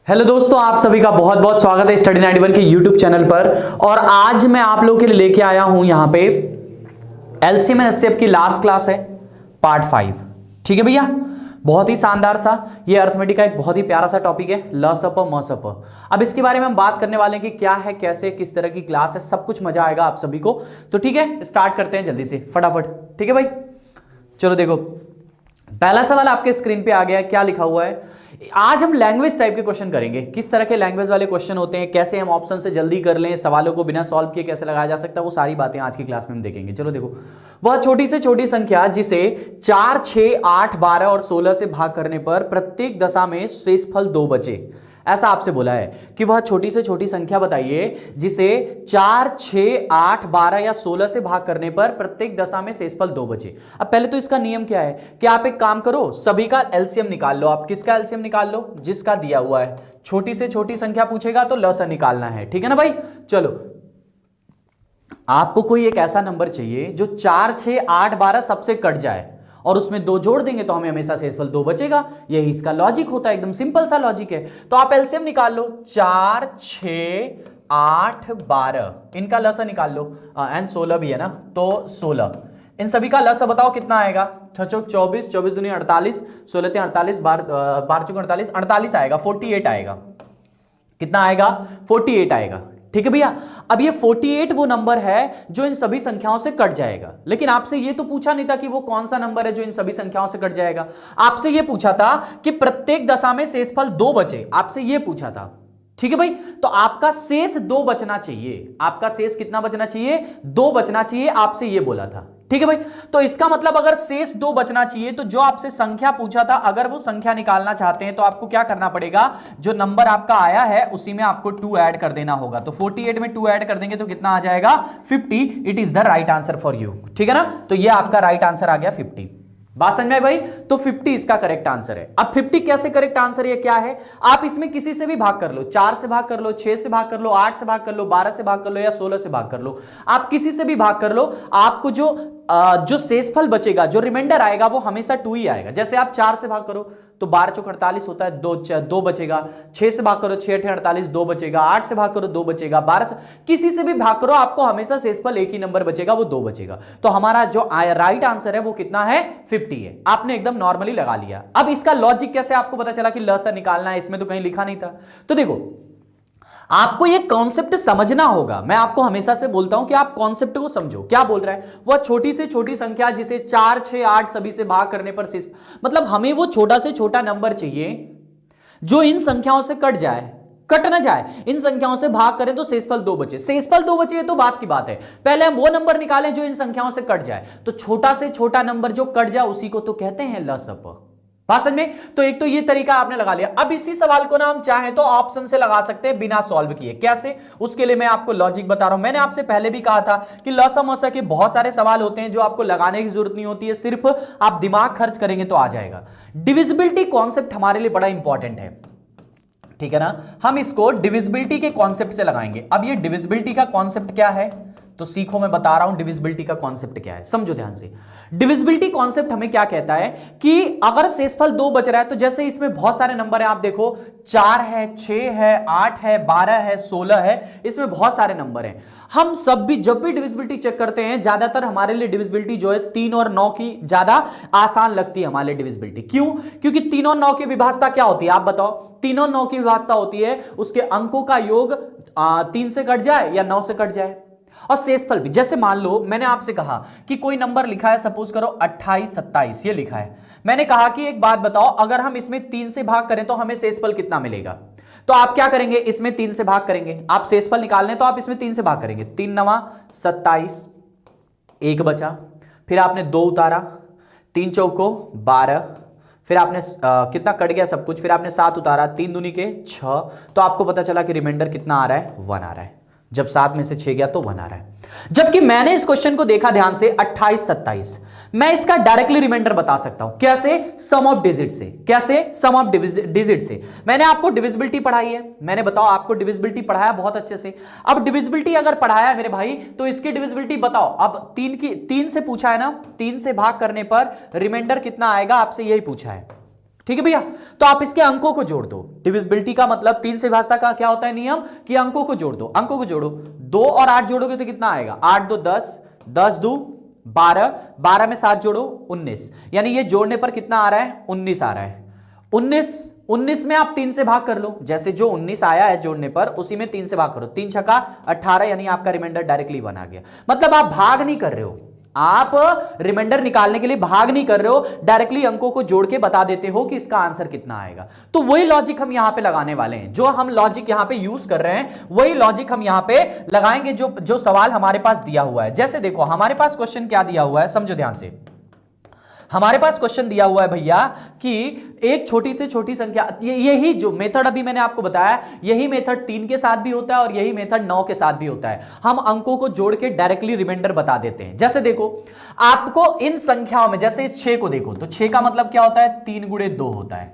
Hello दोस्तों, आप सभी का बहुत बहुत स्वागत है स्टडी 91 के यूट्यूब चैनल पर। और आज मैं आप लोगों के लिए लेके आया हूं यहां पे एलसीएम एंड एचसीएफ की लास्ट क्लास है, पार्ट 5। ठीक है भैया, बहुत ही शानदार सा ये अर्थमेटिक का एक बहुत ही प्यारा सा टॉपिक है, ल स प म स प। अब इसके बारे में हम बात करने वाले हैं कि क्या है, कैसे, किस तरह की क्लास है, सब कुछ मजा आएगा आप सभी को। तो ठीक है, स्टार्ट करते हैं जल्दी से फटाफट। ठीक है भाई, चलो देखो, पहला सवाल आपके स्क्रीन पे आ गया है। क्या लिखा हुआ है? आज हम लैंग्वेज टाइप के क्वेश्चन करेंगे। किस तरह के लैंग्वेज वाले क्वेश्चन होते हैं, कैसे हम ऑप्शन से जल्दी कर लें, सवालों को बिना सॉल्व किए कैसे लगाया जा सकता है, वो सारी बातें आज की क्लास में हम देखेंगे। चलो देखो, वह छोटी से छोटी संख्या जिसे 4, 6, 8, 12 और 16 से भाग करने पर प्रत्येक दशा में शेषफल 2 बचे। ऐसा आपसे बोला है कि वह छोटी से छोटी संख्या बताइए जिसे 4, 6, 8, 12 या 16 से भाग करने पर प्रत्येक दशा में शेषफल 2 बचे। अब पहले तो इसका नियम क्या है कि आप एक काम करो, सभी का एलसीएम निकाल लो। आप किसका एलसीएम निकाल लो? जिसका दिया हुआ है। छोटी से छोटी संख्या पूछेगा तो लसा निकालना है। ठीक है ना भाई? चलो, आपको कोई एक ऐसा नंबर चाहिए जो 4, 6, 8, 12 सबसे कट जाए और उसमें 2 जोड़ देंगे तो हमें हमेशा शेषफल 2 बचेगा। यही इसका लॉजिक होता है, एकदम सिंपल सा लॉजिक है। तो आप एलसीएम निकाल लो, 4, 6, 8, 12 इनका लसा निकाल लो, एंड 16 भी है ना, तो 16 इन सभी का लसा बताओ कितना आएगा? 6 चौक 24, 24 दूनी 48, 16 तीन 48, 12 चौक 48, 48 आएगा, 48 आएगा। कितना आएगा? 48 आएगा। ठीक है भैया, अब ये 48 वो नंबर है जो इन सभी संख्याओं से कट जाएगा। लेकिन आपसे ये तो पूछा नहीं था कि वो कौन सा नंबर है जो इन सभी संख्याओं से कट जाएगा। आपसे ये पूछा था कि प्रत्येक दशा में शेषफल 2 बचे, आपसे ये पूछा था। ठीक है भाई, तो आपका शेष 2 बचना चाहिए। आपका शेष कितना बचना चाहिए? 2 बचना चाहिए, आपसे ये बोला था। ठीक है भाई, तो इसका मतलब अगर शेष 2 बचना चाहिए तो जो आपसे संख्या पूछा था, अगर वो संख्या निकालना चाहते हैं तो आपको क्या करना पड़ेगा? जो नंबर आपका आया है उसी में आपको 2 ऐड कर देना होगा। तो 48 में 2 ऐड कर देंगे तो कितना आ जाएगा? 50। It is the right answer for you. ठीक है ना? तो ये आपका राइट आंसर आ गया 50। बात समझ में आई भाई? तो 50 इसका करेक्ट आंसर है। अब 50 कैसे करेक्ट आंसर है, क्या है? आप इसमें किसी से भी भाग कर लो, 4 से भाग कर लो, 6 से भाग कर लो, 8 से भाग कर लो, 12 से भाग कर लो या 16 से भाग कर लो। आप किसी से भी भाग कर लो, आपको जो शेषफल बचेगा, जो रिमाइंडर आएगा वो हमेशा 2 ही आएगा। जैसे आप 4 से भाग करो तो 12 चौक 48 होता है, 2 बचेगा। 6 से भाग करो, 6 48, 2 बचेगा। 8 से भाग करो, 2 बचेगा। 12 से, किसी से भी भाग करो, आपको हमेशा शेषफल एक ही नंबर बचेगा, वो 2 बचेगा। तो हमारा जो राइट आंसर है वो कितना है? 50 है। आपने एकदम नॉर्मली लगा लिया। अब इसका लॉजिक कैसे आपको पता चला कि लसा निकालना है? इसमें तो कहीं लिखा नहीं था। तो देखो, आपको ये कॉन्सेप्ट समझना होगा। मैं आपको हमेशा से बोलता हूं कि आप कॉन्सेप्ट को समझो। क्या बोल रहा है? वह छोटी से छोटी संख्या जिसे 4, 6, 8 सभी से भाग करने पर शेष, मतलब हमें वो छोटा से छोटा नंबर चाहिए जो इन संख्याओं से कट जाए, कट ना जाए। इन संख्याओं से भाग करें तो शेषफल 2 बचे। शेषफल 2 बचे, ये तो बात की बात है। पहले हम वो नंबर निकालें जो इन संख्याओं से कट जाए। तो छोटा से छोटा नंबर जो कट जाए उसी को तो कहते हैं लसप। बात समझ में? तो एक तो ये तरीका आपने लगा लिया। अब इसी सवाल को ना हम चाहें तो ऑप्शन से लगा सकते हैं बिना सॉल्व किए। कैसे? उसके लिए मैं आपको लॉजिक बता रहा हूं। मैंने आपसे पहले भी कहा था कि लसा मसा के बहुत सारे सवाल होते हैं जो आपको लगाने की जरूरत नहीं होती है, सिर्फ आप दिमाग खर्च करेंगे तो आ जाएगा। डिविजिबिलिटी कॉन्सेप्ट हमारे लिए बड़ा इंपॉर्टेंट है। ठीक है ना? हम इसको डिविजिबिलिटी के कॉन्सेप्ट से लगाएंगे। अब ये डिविजिबिलिटी का कॉन्सेप्ट क्या है तो सीखो, मैं बता रहा हूं डिविजिबिलिटी का कॉन्सेप्ट क्या है, समझो ध्यान से। डिविजिबिलिटी कॉन्सेप्ट हमें क्या कहता है कि अगर शेषफल 2 बच रहा है, तो जैसे इसमें बहुत सारे नंबर है, आप देखो 4 है, 6 है, 8 है, 12 है, 16 है, इसमें बहुत सारे नंबर हैं। हम सब भी जब भी डिविजिबिलिटी चेक करते हैं, ज्यादातर हमारे लिए डिविजिबिलिटी जो है 3 और 9 की ज्यादा आसान लगती है हमारे लिए डिविजिबिलिटी। क्यों? क्योंकि 3 और 9 की विभाजता क्या होती है, आप बताओ? 3 और 9 की विभाजता होती है उसके अंकों का योग 3 से कट जाए या 9 से कट जाए। और शेषफल भी, जैसे मान लो मैंने आपसे कहा कि कोई नंबर लिखा है, सपोज करो 28, 27 ये लिखा है। मैंने कहा कि एक बात बताओ, अगर हम इसमें 3 से भाग करें तो हमें शेषफल कितना मिलेगा? तो आप क्या करेंगे? इसमें 3 से भाग करेंगे। आप शेषफल निकालने तो आप इसमें 3 से भाग करेंगे। 3 9 27, 1 बचा, फिर आपने 2 उतारा, 3 चौको 12, फिर आपने कितना कट गया सब कुछ, फिर आपने 7 उतारा, 3 दूनी के 6, तो आपको पता चला कि रिमाइंडर कितना आ रहा है? 1 आ रहा है। जब 7 में से 6 गया तो 1 आ रहा है। जबकि मैंने इस क्वेश्चन को देखा ध्यान से, 28, 27, मैं इसका डायरेक्टली रिमाइंडर बता सकता हूं। कैसे? सम ऑफ डिजिट से। कैसे? सम ऑफ डिजिट से। मैंने आपको डिविजिबिलिटी पढ़ाई है, मैंने बताओ आपको डिविजिबिलिटी पढ़ाया बहुत अच्छे से। अब डिविजिबिलिटी अगर पढ़ाया है मेरे भाई, तो इसकी डिविजिबिलिटी बताओ। अब 3 से पूछा है ना, 3 से भाग करने पर रिमाइंडर कितना आएगा, आपसे यही पूछा है। ठीक है भैया। तो आप इसके अंकों को जोड़ दो। डिविजिबिलिटी का मतलब 3 से विभाज्यता का क्या होता है नियम कि अंकों को जोड़ दो। अंकों को जोड़ो, 2 और 8 जोड़ोगे तो कितना आएगा, 8 2 10, 10 2 12, 12 में 7 जोड़ो 19, यानी ये जोड़ने पर कितना आ रहा है, 19 आ रहा है। 19 में आप 3 से भाग कर लो, जैसे जो 19 आया है जोड़ने पर उसी में 3 से भाग करो, 3 छक्का 18, यानी आपका रिमाइंडर डायरेक्टली 1 आ गया। मतलब आप भाग नहीं कर रहे हो, आप रिमाइंडर निकालने के लिए भाग नहीं कर रहे हो, डायरेक्टली अंकों को जोड़ के बता देते हो कि इसका आंसर कितना आएगा। तो वही लॉजिक हम यहां पे लगाने वाले हैं, जो हम लॉजिक यहां पे यूज कर रहे हैं वही लॉजिक हम यहां पे लगाएंगे जो सवाल हमारे पास दिया हुआ है। जैसे देखो हमारे पास क्वेश्चन क्या दिया हुआ है, समझो ध्यान से। हमारे पास क्वेश्चन दिया हुआ है भैया कि एक छोटी से छोटी संख्या, यही जो मेथड अभी मैंने आपको बताया, यही मेथड 3 के साथ भी होता है और यही मेथड 9 के साथ भी होता है। हम अंकों को जोड़ के डायरेक्टली रिमाइंडर बता देते हैं। जैसे देखो आपको इन संख्याओं में, जैसे इस 6 को देखो तो 6 का मतलब क्या होता है, 3 गुणे 2 होता है।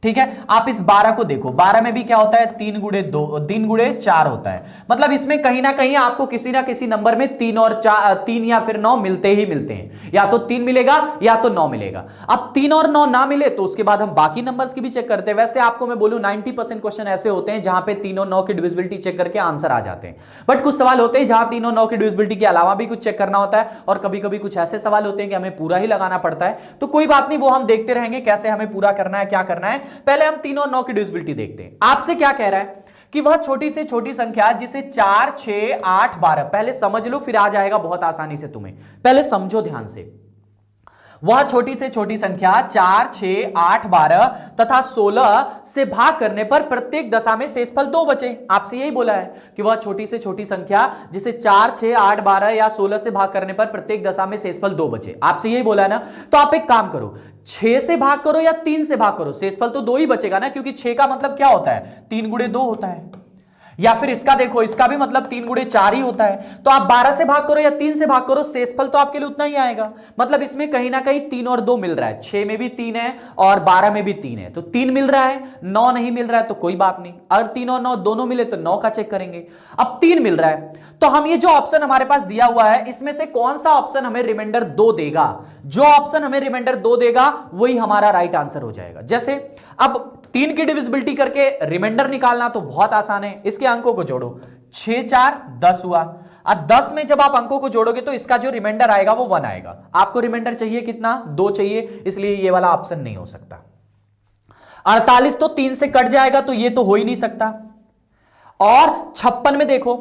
ठीक है, आप इस 12 को देखो, 12 में भी क्या होता है, 3 गुणे 2, 3 गुणे 4 होता है। मतलब इसमें कहीं ना कहीं आपको किसी ना किसी नंबर में 3 और 4, 3 या फिर 9 मिलते ही मिलते हैं, या तो 3 मिलेगा या तो 9 मिलेगा। अब 3 और 9 ना मिले तो उसके बाद हम बाकी नंबर्स की भी चेक करते हैं। वैसे आपको मैं बोलूं 90% क्वेश्चन ऐसे होते हैं जहां पे 3 और 9 की डिविजिबिलिटी चेक करके आंसर आ जाते हैं, बट कुछ सवाल होते हैं जहां 3 और 9 की डिविजिबिलिटी के अलावा भी कुछ चेक करना होता है, और कभी कभी कुछ ऐसे सवाल होते हैं कि हमें पूरा ही लगाना पड़ता है। तो कोई बात नहीं, वो हम देखते रहेंगे कैसे हमें पूरा करना है, क्या करना है। पहले हम 3 और 9 की डिविजिबिलिटी देखते हैं। आपसे क्या कह रहा है कि वह छोटी से छोटी संख्या जिसे 4 6 8 12, पहले समझ लो फिर आ जाएगा बहुत आसानी से तुम्हें, पहले समझो ध्यान से। वह छोटी से छोटी संख्या 4 6 8 12 तथा 16 से भाग करने पर प्रत्येक दशा में शेषफल 2 बचे। आपसे यही बोला है कि वह छोटी से छोटी संख्या जिसे 4 6 8 12 या 16 से भाग करने पर प्रत्येक दशा में शेषफल 2 बचे। आपसे यही बोला है ना। तो आप एक काम करो, 6 से भाग करो या 3 से भाग करो, शेषफल तो 2 ही बचेगा ना, क्योंकि 6 का मतलब क्या होता है, 3 गुणे 2 होता है। या फिर इसका देखो, इसका भी मतलब 3 गुणे 4 ही होता है। तो आप 12 से भाग करो या 3 से भाग करो, शेषफल तो आपके लिए उतना ही आएगा। मतलब इसमें कहीं ना कहीं 3 और 2 मिल रहा है, 6 में भी 3 है और 12 में भी 3 है, तो 3 मिल रहा है। 9 नहीं मिल रहा है तो कोई बात नहीं, अगर 3 और 9 दोनों मिले तो 9 का चेक करेंगे। अब 3 मिल रहा है तो हम ये जो ऑप्शन हमारे पास दिया हुआ है इसमें से कौन सा ऑप्शन हमें रिमाइंडर 2 देगा, जो ऑप्शन हमें रिमाइंडर 2 देगा वही हमारा राइट आंसर हो जाएगा। जैसे अब 3 की डिविजिबिलिटी करके रिमाइंडर निकालना तो बहुत आसान है, इसके अंकों को जोड़ो, 6 4 10 हुआ। अब 10 में जब आप अंकों को जोड़ोगे तो इसका जो रिमाइंडर आएगा वो 1 आएगा। आपको रिमाइंडर चाहिए कितना, 2 चाहिए, इसलिए ये वाला ऑप्शन नहीं हो सकता। 48 तो 3 से कट जाएगा तो ये तो हो ही नहीं सकता। और 56 में देखो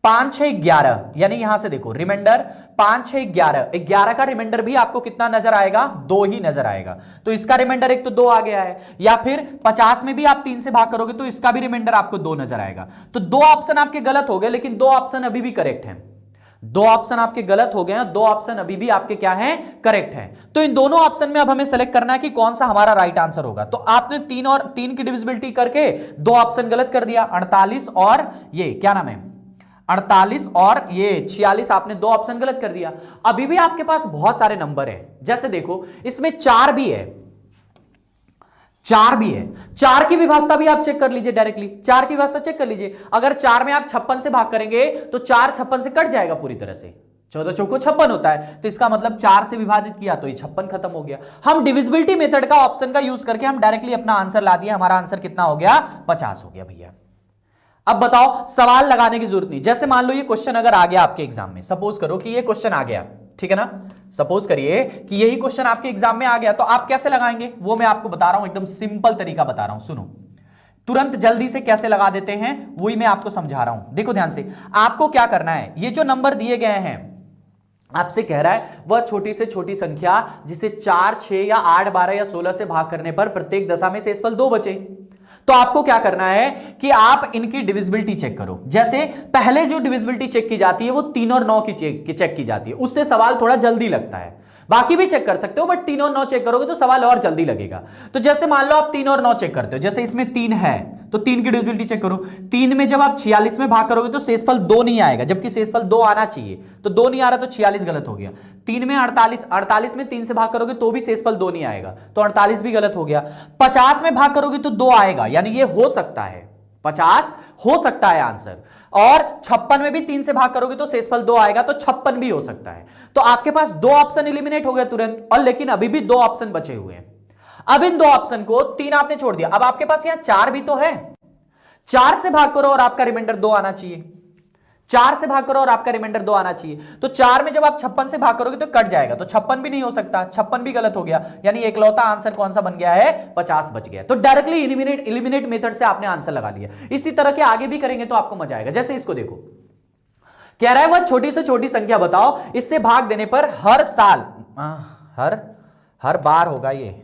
5 6 11, यानी यहां से देखो रिमाइंडर 5 6 11, 11 का रिमाइंडर भी आपको कितना नजर आएगा, 2 ही नजर आएगा। तो इसका रिमाइंडर एक तो 2 आ गया है। या फिर 50 में भी आप 3 से भाग करोगे तो इसका भी रिमाइंडर आपको 2 नजर आएगा। तो 2 ऑप्शन आपके गलत हो गए, लेकिन 2 ऑप्शन अभी भी करेक्ट हैं। 2 ऑप्शन आपके गलत हो गए हैं, 2 ऑप्शन अभी भी आपके क्या हैं, करेक्ट हैं। तो इन दोनों ऑप्शन में अब हमें सेलेक्ट करना है कि कौन सा हमारा राइट आंसर होगा। तो आपने 3 और 3 की डिविजिबिलिटी करके 2 ऑप्शन गलत कर दिया, 48 और ये क्या नाम है 48 और ये 46, आपने 2 ऑप्शन गलत कर दिया। अभी भी आपके पास बहुत सारे नंबर हैं। जैसे देखो इसमें 4 भी है, 4 भी है, 4 की विभाज्यता भी आप चेक कर लीजिए डायरेक्टली, 4 की विभाज्यता चेक कर लीजिए। अगर 4 में आप 56 से भाग करेंगे तो 4 56 से कट जाएगा पूरी तरह से, 14 चौको 56 होता है। तो इसका मतलब 4 से विभाजित किया तो ये 56 खत्म हो गया। हम डिविजिबिलिटी मेथड का ऑप्शन का यूज करके हम डायरेक्टली अपना आंसर ला दिया। हमारा आंसर कितना हो गया, 50 हो गया भैया। अब बताओ, सवाल लगाने की जरूरत नहीं। जैसे मान लो ये क्वेश्चन अगर आ गया आपके एग्जाम में, सपोज करो कि ये क्वेश्चन आ गया, ठीक है ना, सपोज करिए कि यही क्वेश्चन आपके एग्जाम में आ गया, तो आप कैसे लगाएंगे वो मैं आपको बता रहा हूं, एकदम सिंपल तरीका बता रहा हूं। सुनो, तुरंत जल्दी से कैसे लगा देते हैं वही मैं आपको समझा रहा हूं। देखो ध्यान से, आपको क्या करना है, ये जो नंबर दिए गए हैं आपसे कह रहा है वह छोटी से छोटी संख्या जिसे 4 6 या 8 12 या 16 से भाग करने पर प्रत्येक दशा में शेषफल 2 बचे। तो आपको क्या करना है कि आप इनकी डिविजिबिलिटी चेक करो। जैसे पहले जो डिविजिबिलिटी चेक की जाती है वो 3 और 9 की चेक की जाती है, उससे सवाल थोड़ा जल्दी लगता है। बाकी भी चेक कर सकते हो बट 3 और 9 चेक करोगे तो सवाल और जल्दी लगेगा। तो जैसे मान लो आप 3 और 9 चेक करते हो, जैसे इसमें 3 है तो 3 की डिविजिबिलिटी चेक करो। 3 में जब आप 46 में भाग करोगे तो शेषफल 2 नहीं आएगा, जबकि शेषफल 2 आना चाहिए, तो 2 नहीं आ रहा तो 46 गलत हो गया। 3 में 48 में 3 से भाग करोगे तो भी शेषफल 2 नहीं आएगा, तो 48 भी गलत हो गया। 50 में भाग करोगे तो 2 आएगा, यानी ये हो सकता है, 50 हो सकता है आंसर। और 56 में भी 3 से भाग करोगे तो शेषफल 2 आएगा, तो 56 भी हो सकता है। तो आपके पास 2 ऑप्शन एलिमिनेट हो गए तुरंत, और लेकिन अभी भी 2 ऑप्शन बचे हुए हैं। अब इन दो ऑप्शन को 3 आपने छोड़ दिया, अब आपके पास यहां 4 भी तो है, 4 से भाग करो और आपका रिमाइंडर 2 आना चाहिए, 4 से भाग करो और आपका रिमाइंडर 2 आना चाहिए। तो 4 में जब आप 56 से भाग करोगे तो कट जाएगा, तो 56 भी नहीं हो सकता, 56 भी गलत हो गया, यानी एकलौता आंसर कौन सा बन गया है, 50 बच गया। तो डायरेक्टली एलिमिनेट मेथड से आपने आंसर लगा लिया। इसी तरह के आगे भी करेंगे तो आपको मजा आएगा। जैसे इसको देखो, कह रहा है वह छोटी से छोटी संख्या बताओ, इससे भाग देने पर हर साल हर बार होगा, ये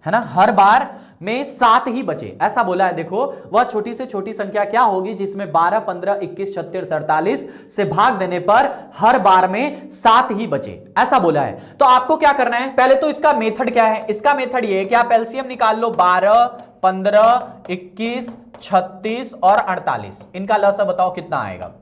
है ना, हर बार में 7 ही बचे, ऐसा बोला है। देखो वह छोटी से छोटी संख्या क्या होगी जिसमें 12, 15, 21, 36, 48 से भाग देने पर हर बार में 7 ही बचे, ऐसा बोला है। तो आपको क्या करना है, पहले तो इसका मेथड क्या है, इसका मेथड ये है कि आप एलसीएम निकाल लो, 12, 15, 21, 36 और 48, इनका लसा बताओ कितना आएगा,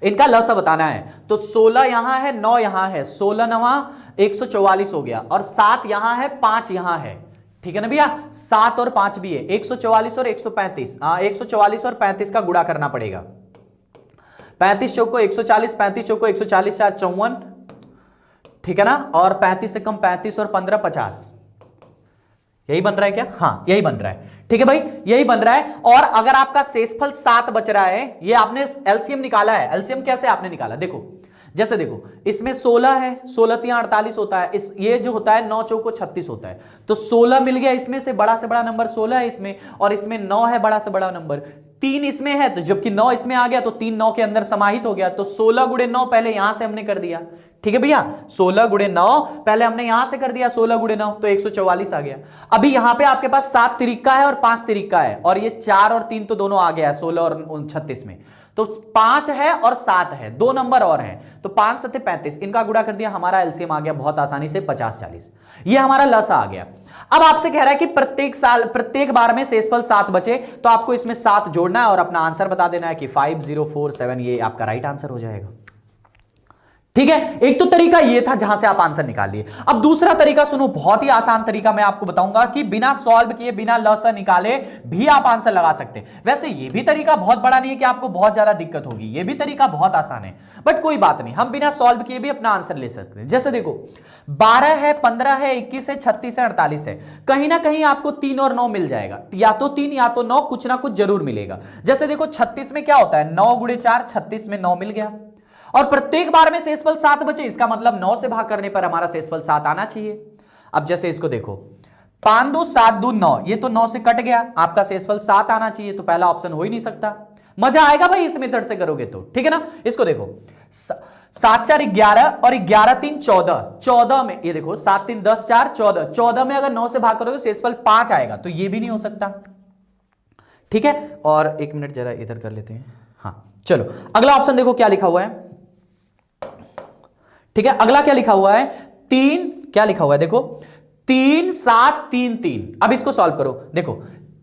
इनका लसा बताना है। तो 16 यहां है, 9 यहां है, 16 9 144 हो गया, और 7 यहां है, 5 यहां है, ठीक है ना भैया, 7 और 5 भी है, 144 और 135, 144 और 35 का गुणा करना पड़ेगा, 35 चौक को 140, 35 चौक को 140, 4 54, ठीक है ना, और 35 से कम 35 और 15 50, यही बन रहा है क्या, हाँ यही बन रहा है, ठीक है भाई, यही बन रहा है। और अगर आपका शेषफल 7 बच रहा है, ये आपने एलसीएम निकाला है, एलसीएम कैसे आपने निकाला, देखो जैसे देखो इसमें 16 है, 16 3 48 होता है, इस ये जो होता है 9 चौक को 36 होता है, तो 16 मिल गया, इसमें से बड़ा नंबर 16 है इसमें, और इसमें 9 है बड़ा से बड़ा नंबर, 3 इसमें है, तो जबकि 9 इसमें आ गया तो 3 9 के अंदर समाहित हो गया, तो 16 गुणे 9 पहले यहां से हमने कर दिया, ठीक है भैया, 16 गुणे 9 पहले हमने यहां से कर दिया, 16 गुणे 9 तो 144 आ गया। अभी यहां पे आपके पास 7 तिरिका है और 5 तिरिका है, और ये 4 और 3 तो दोनों आ गया है 16 और 36 में, तो 5 है और 7 है, 2 नंबर और हैं, तो 5 7 35, इनका गुणा कर दिया, हमारा एलसीएम आ गया बहुत आसानी से 50 40, ये हमारा लसा आ गया। अब आपसे कह रहा है कि प्रत्येक बार में शेषफल 7 बचे, तो आपको इसमें 7 जोड़ना है और अपना आंसर बता देना है कि 5047, ये आपका राइट आंसर हो जाएगा, ठीक है। एक तो तरीका ये था जहां से आप आंसर निकाल लिए। अब दूसरा तरीका सुनो, बहुत ही आसान तरीका मैं आपको बताऊंगा कि बिना सॉल्व किए, बिना लसा निकाले भी आप आंसर लगा सकते हैं। वैसे ये भी तरीका बहुत बड़ा नहीं है कि आपको बहुत ज्यादा दिक्कत होगी, ये भी तरीका बहुत आसान है, बट कोई बात नहीं, हम बिना सॉल्व किए भी अपना आंसर ले सकते हैं। जैसे देखो 12 है, 15 है, 21 है, 36 है, 48 है, कहीं ना कहीं आपको 3 और 9 मिल जाएगा, या तो 3 या तो 9, कुछ ना कुछ जरूर मिलेगा। जैसे देखो 36 में क्या होता है, 9 गुणे 4, 36 में 9 मिल गया, और प्रत्येक बार में शेषफल 7 बचे, इसका मतलब 9 से भाग करने पर हमारा शेषफल 7 आना चाहिए। अब जैसे इसको देखो, 5 2 7 2 9, ये तो 9 से कट गया, आपका शेषफल 7 आना चाहिए, तो पहला ऑप्शन हो ही नहीं सकता। मजा आएगा भाई इस मेथड से करोगे तो, ठीक है ना। इसको देखो 7 4 11 और 11 3 14, 14 में ये देखो 7 3 10 4 14, 14 में अगर 9 से भाग करोगे शेषफल 5 आएगा, तो ये भी नहीं हो सकता, ठीक है। और एक मिनट जरा इधर कर लेते हैं, हाँ चलो अगला ऑप्शन देखो क्या लिखा हुआ है, ठीक है। अगला क्या लिखा हुआ है, 3, क्या लिखा हुआ है देखो, 3 7 3 3। अब इसको सॉल्व करो, देखो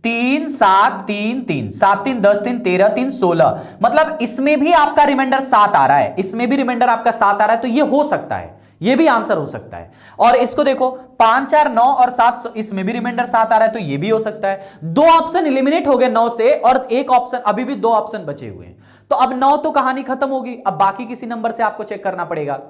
3 7 3 3, 7 3 10 3 13 3 16, मतलब इसमें भी आपका रिमाइंडर 7 आ रहा है, इसमें भी रिमाइंडर आपका 7 आ रहा है, तो ये हो सकता है, ये भी आंसर हो सकता है। और इसको देखो 5 4 9 और 7, इसमें भी रिमाइंडर 7 आ रहा है, तो ये भी हो सकता है। 2 ऑप्शन एलिमिनेट हो गए 9 से, और एक ऑप्शन अभी भी 2 ऑप्शन बचे हुए हैं, तो अब 9 तो कहानी खत्म होगी, अब बाकी किसी नंबर से आपको चेक करना पड़ेगा।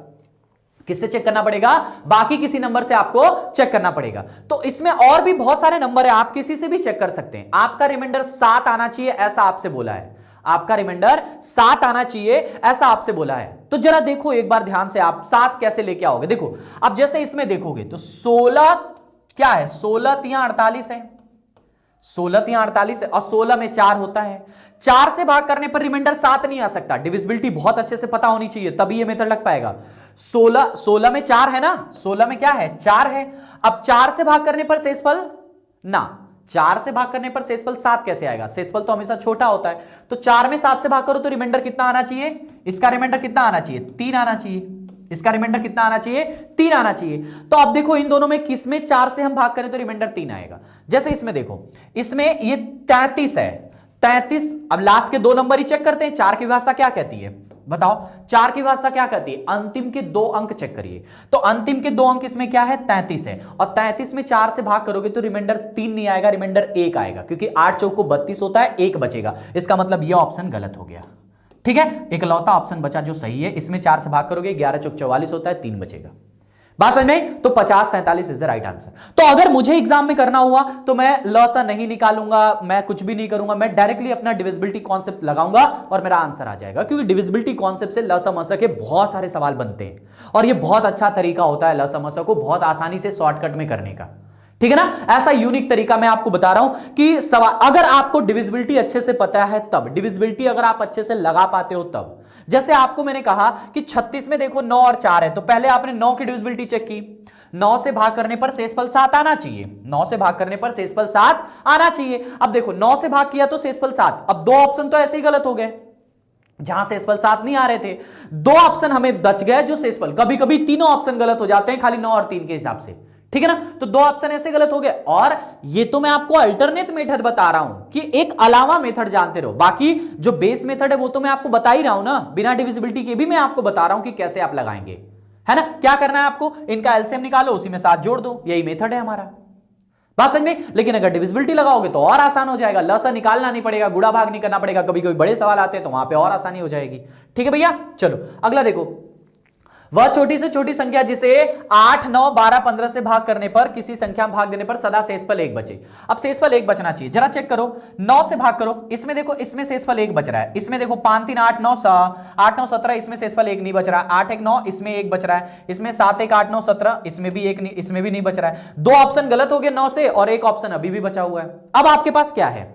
किससे चेक करना पड़ेगा, बाकी किसी नंबर से आपको चेक करना पड़ेगा। तो इसमें और भी बहुत सारे नंबर है, आप किसी से भी चेक कर सकते हैं। आपका रिमाइंडर 7 आना चाहिए ऐसा आपसे बोला है, आपका रिमाइंडर 7 आना चाहिए ऐसा आपसे बोला है। तो जरा देखो एक बार ध्यान से, आप 7 कैसे लेके आओगे। देखो अब जैसे इसमें देखोगे तो 16 क्या है, 16 3 48 है, 16 3 48 है, और 16 में 4 होता है, 4 से भाग करने पर रिमाइंडर 7 नहीं आ सकता। डिविजिबिलिटी बहुत अच्छे से पता होनी चाहिए, तभी ये मेथड लग पाएगा। 16 में 4 है ना, 16 में क्या है, 4 है। अब 4 से भाग करने पर शेषफल ना, 4 से भाग करने पर शेषफल 7 कैसे आएगा, शेषफल तो हमेशा छोटा होता है। तो 4 में 7 से भाग करो तो रिमाइंडर कितना आना चाहिए, इसका रिमाइंडर कितना आना चाहिए, 3 आना चाहिए। इसका रिमाइंडर कितना आना चाहिए, 3 आना चाहिए। तो अब देखो इन दोनों में किस में 4 से हम भाग करें तो रिमाइंडर 3 आएगा। जैसे इसमें देखो, इसमें ये 33 है, 33। अब लास्ट के 2 नंबर ही चेक करते हैं, 4 की व्यवस्था क्या कहती है बताओ, 4 की व्यवस्था क्या कहती है, अंतिम के 2 अंक चेक करिए। तो अंतिम के 2 अंक इसमें क्या है, 33 है, और 33 में 4 से भाग करोगे तो रिमाइंडर 3 नहीं आएगा, रिमाइंडर 1 आएगा, क्योंकि 8 चौक को 32 होता है, 1 बचेगा। इसका मतलब यह ऑप्शन गलत हो गया, ठीक है। इकलौता ऑप्शन बचा जो सही है, इसमें 4 से भाग करोगे 11 चौक 44 होता है, 3 बचेगा। बात समझ में? तो 50 47 इज द राइट आंसर। तो अगर मुझे एग्जाम में करना हुआ तो मैं लॉसा नहीं निकालूंगा, मैं कुछ भी नहीं करूंगा, मैं डायरेक्टली अपना डिविजिबिलिटी कॉन्सेप्ट लगाऊंगा और मेरा आंसर आ जाएगा, क्योंकि डिविजिबिलिटी कॉन्सेप्ट से लसा मसा के बहुत सारे सवाल बनते हैं और ये बहुत अच्छा तरीका होता है लसा मसा को बहुत आसानी से शॉर्टकट में करने का। ठीक है ना? ऐसा यूनिक तरीका मैं आपको बता रहा हूं कि सवाल अगर आपको डिविजिबिलिटी अच्छे से पता है तब, डिविजिबिलिटी अगर आप अच्छे से लगा पाते हो तब। जैसे आपको मैंने कहा कि 36 में देखो 9 और 4 है, तो पहले आपने 9 की डिविजिबिलिटी चेक की, 9 से भाग करने पर शेषफल 7 आना चाहिए, 9 से भाग करने पर शेषफल 7 आना चाहिए। अब देखो 9 से भाग किया तो शेषफल 7, अब दो ऑप्शन तो ऐसे ही गलत हो गए जहां शेषफल 7 नहीं आ रहे थे, दो ऑप्शन हमें बच गए जो शेषफल, कभी कभी तीनों ऑप्शन गलत हो जाते हैं खाली 9 और 3 के हिसाब से। ठीक है ना? तो दो ऑप्शन ऐसे गलत हो गए। और ये तो मैं आपको अल्टरनेट मेथड बता रहा हूं कि एक अलावा मेथड जानते रहो, बाकी जो बेस मेथड है वो तो मैं आपको बता ही रहा हूं ना, बिना डिविजिबिलिटी के भी मैं आपको बता रहा हूं कि कैसे आप लगाएंगे, है ना? क्या करना है आपको, इनका एलसीएम निकालो, उसी में 7 जोड़ दो, यही मेथड है हमारा। बात समझ में? लेकिन अगर डिविजिबिलिटी लगाओगे तो और आसान हो जाएगा, लसा निकालना नहीं पड़ेगा, गुणा भाग नहीं करना पड़ेगा, कभी कभी बड़े सवाल आते हैं तो वहां पे और आसानी हो जाएगी। ठीक है भैया? चलो अगला देखो, वह छोटी से छोटी संख्या जिसे 8 9 12 15 से भाग करने पर किसी संख्या में भाग देने पर सदा शेषफल 1 बचे। अब शेषफल 1 बचना चाहिए, जरा चेक करो, 9 से भाग करो, इसमें देखो इसमें शेषफल 1 बच रहा है, इसमें देखो 5 3 8 9 17, इसमें शेषफल 1 नहीं बच रहा है, 8 1 9 इसमें 1 बच रहा है, इसमें 7 1 8 9 17 इसमें भी 1 नहीं, इसमें भी नहीं बच रहा है। दो ऑप्शन गलत हो गए 9 से और एक ऑप्शन अभी भी बचा हुआ है। अब आपके पास क्या है?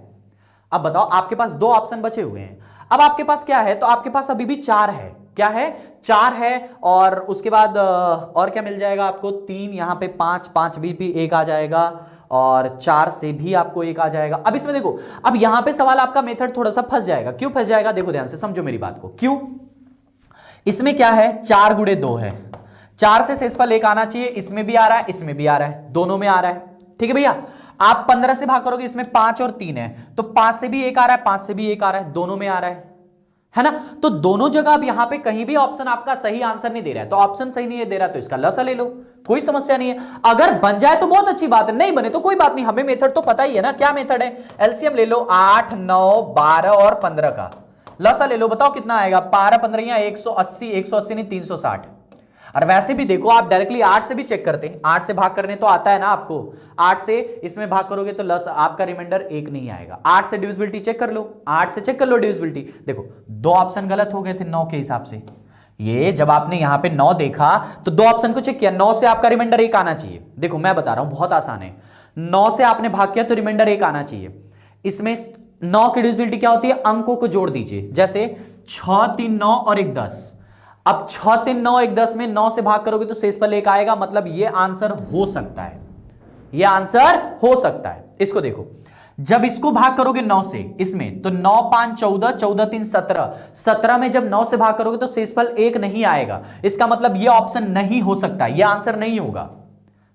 अब बताओ, आपके पास दो ऑप्शन बचे हुए हैं, अब आपके पास क्या है? तो आपके पास अभी भी 4 है। क्या है? 4 है। और उसके बाद और क्या मिल जाएगा आपको? 3, यहां पे 5 5 भी 1 आ जाएगा और 4 से भी आपको 1 आ जाएगा। अब इसमें देखो, अब यहां पे सवाल आपका मेथड थोड़ा सा फंस जाएगा। क्यों फंस जाएगा? देखो ध्यान से समझो मेरी बात को। क्यों? इसमें क्या है? 4 गुणे 2 है, 4 से शेषफल 1 आना चाहिए, इसमें भी आ रहा है, इसमें भी आ रहा है, दोनों में आ रहा है। ठीक है भैया? आप 15 से भाग करोगे, इसमें 5 और 3 है, तो 5 से भी 1 आ रहा है, 5 से भी 1 आ रहा है, दोनों में आ रहा है ना? तो दोनों जगह अब यहां पे कहीं भी ऑप्शन आपका सही आंसर नहीं दे रहा है, तो ऑप्शन सही नहीं दे रहा तो इसका लसा ले लो, कोई समस्या नहीं है। अगर बन जाए तो बहुत अच्छी बात है, नहीं बने तो कोई बात नहीं, हमें मेथड तो पता ही है ना। क्या मेथड है? एलसीएम ले लो 8 9 12 और 15 का लसा ले लो, बताओ कितना आएगा? 12 15 180, 180 नहीं 360। और वैसे भी देखो, आप डायरेक्टली 8 से भी चेक करते हैं, 8 से भाग करने तो आता है ना आपको, 8 से इसमें भाग करोगे तो लस आपका रिमाइंडर 1 नहीं आएगा। 8 से डिविजिबिलिटी चेक कर लो, 8 से चेक कर लो डिविजिबिलिटी, देखो दो ऑप्शन गलत हो गए थे 9 के हिसाब से। ये जब आपने यहां पे 9 देखा तो दो ऑप्शन को चेक किया, 9 से आपका रिमाइंडर 1 आना चाहिए। देखो मैं बता रहा हूं, बहुत आसान है, 9 से आपने भाग किया तो रिमाइंडर 1 आना चाहिए। इसमें 9 की डिविजिबिलिटी क्या होती है? अंकों को जोड़ दीजिए, जैसे 6 3 9 और 1 10। अब 6 3 9 1 10 में 9 से भाग करोगे तो शेषफल 1 आएगा, मतलब ये आंसर हो सकता है, ये आंसर हो सकता है। इसको देखो, जब इसको भाग करोगे 9 से इसमें, तो 9 5 14, 14 3 17, 17 में जब 9 से भाग करोगे तो शेषफल 1 नहीं आएगा, इसका मतलब ये ऑप्शन नहीं हो सकता, ये आंसर नहीं होगा।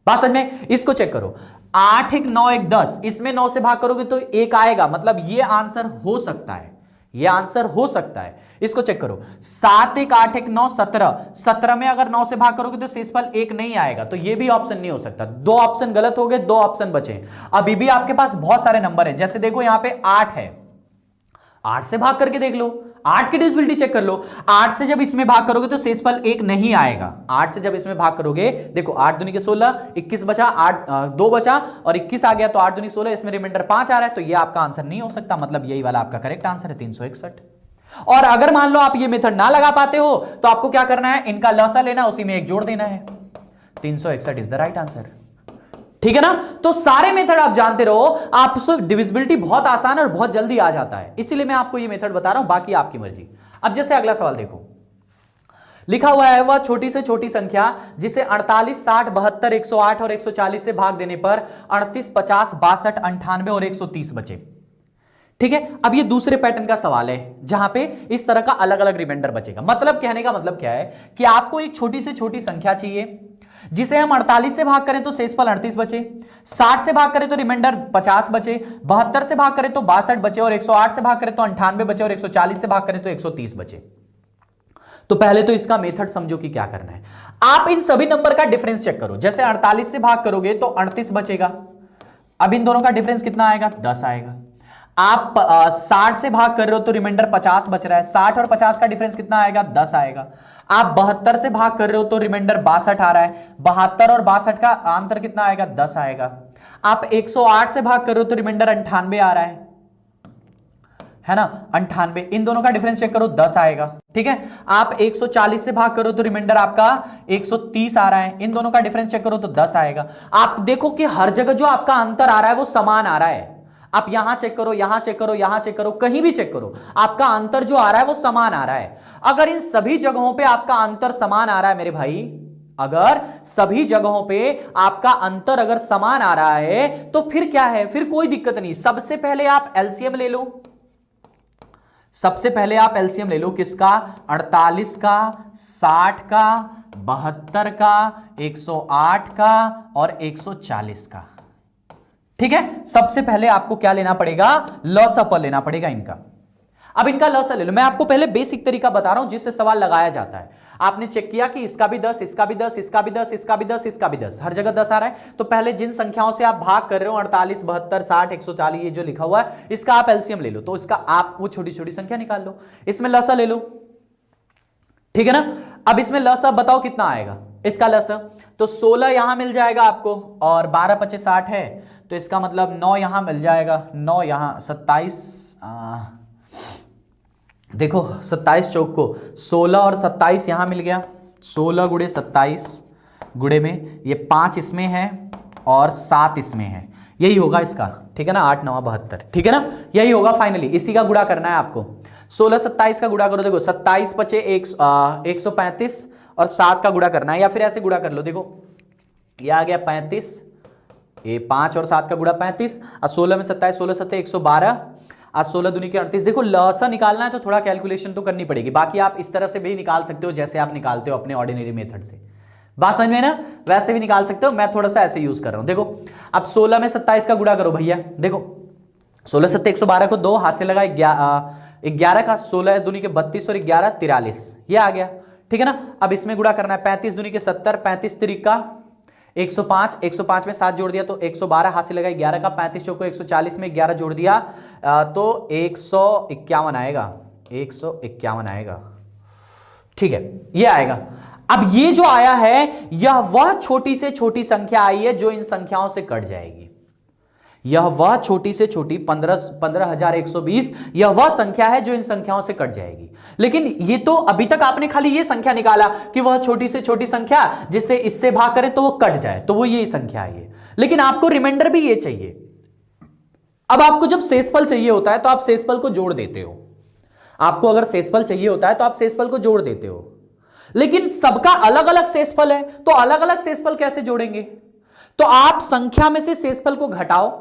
बात समझ में? इसको चेक करो, 8 1 9 1 10, इसमें 9 से भाग करोगे तो 1 आएगा, मतलब ये आंसर हो सकता है, ये आंसर हो सकता है। इसको चेक करो, 7 1 8 1 9 17, 17 में अगर 9 से भाग करोगे तो शेषफल 1 नहीं आएगा, तो ये भी ऑप्शन नहीं हो सकता। दो ऑप्शन गलत हो गए, दो ऑप्शन बचे। अभी भी आपके पास बहुत सारे नंबर है, जैसे देखो यहां पे 8 है, 8 से भाग करके देख लो, 8 की डिविजिबिलिटी चेक कर लो, 8 से जब इसमें भाग करोगे तो शेषफल 1 नहीं आएगा। 8 से जब इसमें भाग करोगे, देखो 8 दूनी के 16, 21 बचा, 8 2 बचा और 21 आ गया, तो 8 दूनी 16, इसमें रिमाइंडर 5 आ रहा है, तो ये आपका आंसर नहीं हो सकता, मतलब यही वाला आपका करेक्ट आंसर है 361। और अगर मान लो आप ये मेथड ना लगा पाते हो तो आपको क्या करना है? इनका लसा लेना, उसी में 1 जोड़ देना है, 361 इज द राइट आंसर। ठीक है ना? तो सारे मेथड आप जानते रहो, आपसे डिविजिबिलिटी बहुत आसान और बहुत जल्दी आ जाता है, इसीलिए मैं आपको ये मेथड बता रहा हूं, बाकी आपकी मर्जी। अब जैसे अगला सवाल देखो, लिखा हुआ है वह छोटी से छोटी संख्या जिसे 48 60 72 108 और 140 से भाग देने पर 38 50 62 98 और 130 बचे। ठीक है? अब ये दूसरे पैटर्न का सवाल है जहां पे इस तरह का अलग अलग रिमाइंडर बचेगा। मतलब कहने का मतलब क्या है कि आपको एक छोटी से छोटी संख्या चाहिए जिसे हम 48 से भाग करें तो शेषफल 38 बचे, 60 से भाग करें तो रिमाइंडर 50 बचे, 72 से भाग करें तो 62 बचे और 108 से भाग करें तो 98 बचे और 140 से भाग करें तो 130 बचे। तो पहले तो इसका मेथड समझो कि क्या करना है। आप इन सभी नंबर का डिफरेंस चेक करो, जैसे 48 से भाग करोगे तो 38 बचेगा, अब इन दोनों का डिफरेंस कितना आएगा? 10 आएगा। आप 60 से भाग कर रहे हो तो रिमाइंडर 50 बच रहा है, 60 और 50 का डिफरेंस कितना आएगा? 10 आएगा। आप 72 से भाग कर रहे हो तो रिमाइंडर 62 आ रहा है, 72 और 62 का अंतर कितना आएगा, 10 आएगा। आप 108 से भाग कर रहे हो तो रिमाइंडर 98 आ रहा है ना, 98, इन दोनों का डिफरेंस चेक करो, 10 आएगा। ठीक है, आप 140 से भाग करो तो रिमाइंडर आपका 130 आ रहा है, इन दोनों का डिफरेंस चेक करो तो 10 आएगा। आप देखो कि हर जगह जो आपका अंतर आ रहा है वो समान आ रहा है। आप यहां चेक करो, यहां चेक करो, यहां चेक करो, कहीं भी चेक करो, आपका अंतर जो आ रहा है वो समान आ रहा है। अगर इन सभी जगहों पे आपका अंतर समान आ रहा है मेरे भाई, अगर सभी जगहों पे आपका अंतर अगर समान आ रहा है तो फिर क्या है, फिर कोई दिक्कत नहीं। सबसे पहले आप एलसीएम ले लो, सबसे पहले आप एलसीएम ले लो, किसका, 48 का, 60 का, 72 का, 108 का और 140 का। ठीक है, सबसे पहले आपको क्या लेना पड़ेगा, लॉसअप लेना पड़ेगा इनका। अब इनका लॉसअप ले लो, मैं आपको पहले बेसिक तरीका बता रहा हूं जिससे सवाल लगाया जाता है। आपने चेक किया कि इसका भी 10, इसका भी 10, इसका भी 10, इसका भी 10, इसका भी 10, हर जगह 10 आ रहा है। तो पहले जिन संख्याओं से आप भाग कर रहे हो 48, 72, 60, 140, ये जो लिखा हुआ है, इसका आप एलसीएम ले लो। तो इसका आप वो छोटी छोटी संख्या निकाल लो, इसमें लसा ले लो। ठीक है ना, अब इसमें लसा बताओ कितना आएगा इसका लसा। तो 16 यहां मिल जाएगा आपको और 12 25 60 है, तो इसका मतलब 9 यहां मिल जाएगा, 9 यहां 27, देखो 27 चौक को 16 और 27 यहां मिल गया, 16 गुड़े 27 गुड़े में ये 5 इसमें है और 7 इसमें है, यही होगा इसका। ठीक है ना, 8 9 72, ठीक है ना, यही होगा फाइनली। इसी का गुणा करना है आपको, 16 27 का गुणा करो, देखो 27 पचे 135 और 7 का गुणा करना है, या फिर ऐसे गुणा कर लो, देखो ये आ गया 35, ये 5 और 7 का गुणा 35, और 16 में 27, 16 7 112, आज 16 दूनी के 38। देखो लसा निकालना है तो थोड़ा कैलकुलेशन तो करनी पड़ेगी, बाकी आप इस तरह से भी निकाल सकते हो जैसे आप निकालते हो अपने ऑर्डिनरी मेथड से, बात समझ में ना, वैसे भी निकाल सकते हो। मैं थोड़ा सा ऐसे यूज कर रहा हूं। देखो अब 16 में 27 का गुणा करो भैया, देखो 16 7 112 को 2 हाथ से लगा, 11 का 16 दूनी के 32 और 11 43, ये आ गया। ठीक है ना, अब इसमें गुणा करना है, 35 दूनी के 70, 35 तिरिका 105, 105 में 7 जोड़ दिया तो 112, हाथ से लगा 11 का, 35 चौको 140 में 11 जोड़ दिया तो 151 आएगा, 151 आएगा। ठीक है, ये आएगा। अब ये जो आया है यह वह छोटी से छोटी संख्या आई है जो इन संख्याओं से कट जाएगी, यह वह छोटी से छोटी 15,120 यह वह संख्या है जो इन संख्याओं से कट जाएगी। लेकिन ये तो अभी तक आपने खाली ये संख्या निकाला कि वह छोटी से छोटी संख्या जिससे इससे भाग करें तो वो कट जाए, तो वो ये संख्या है। लेकिन आपको रिमाइंडर भी ये चाहिए। अब आपको जब शेषफल चाहिए होता है तो आप शेषफल को जोड़ देते हो, आपको अगर शेषफल चाहिए होता है तो आप शेषफल को जोड़ देते हो, लेकिन सबका अलग अलग शेषफल है तो अलग अलग शेषफल कैसे जोड़ेंगे। तो आप संख्या में से शेषफल को घटाओ,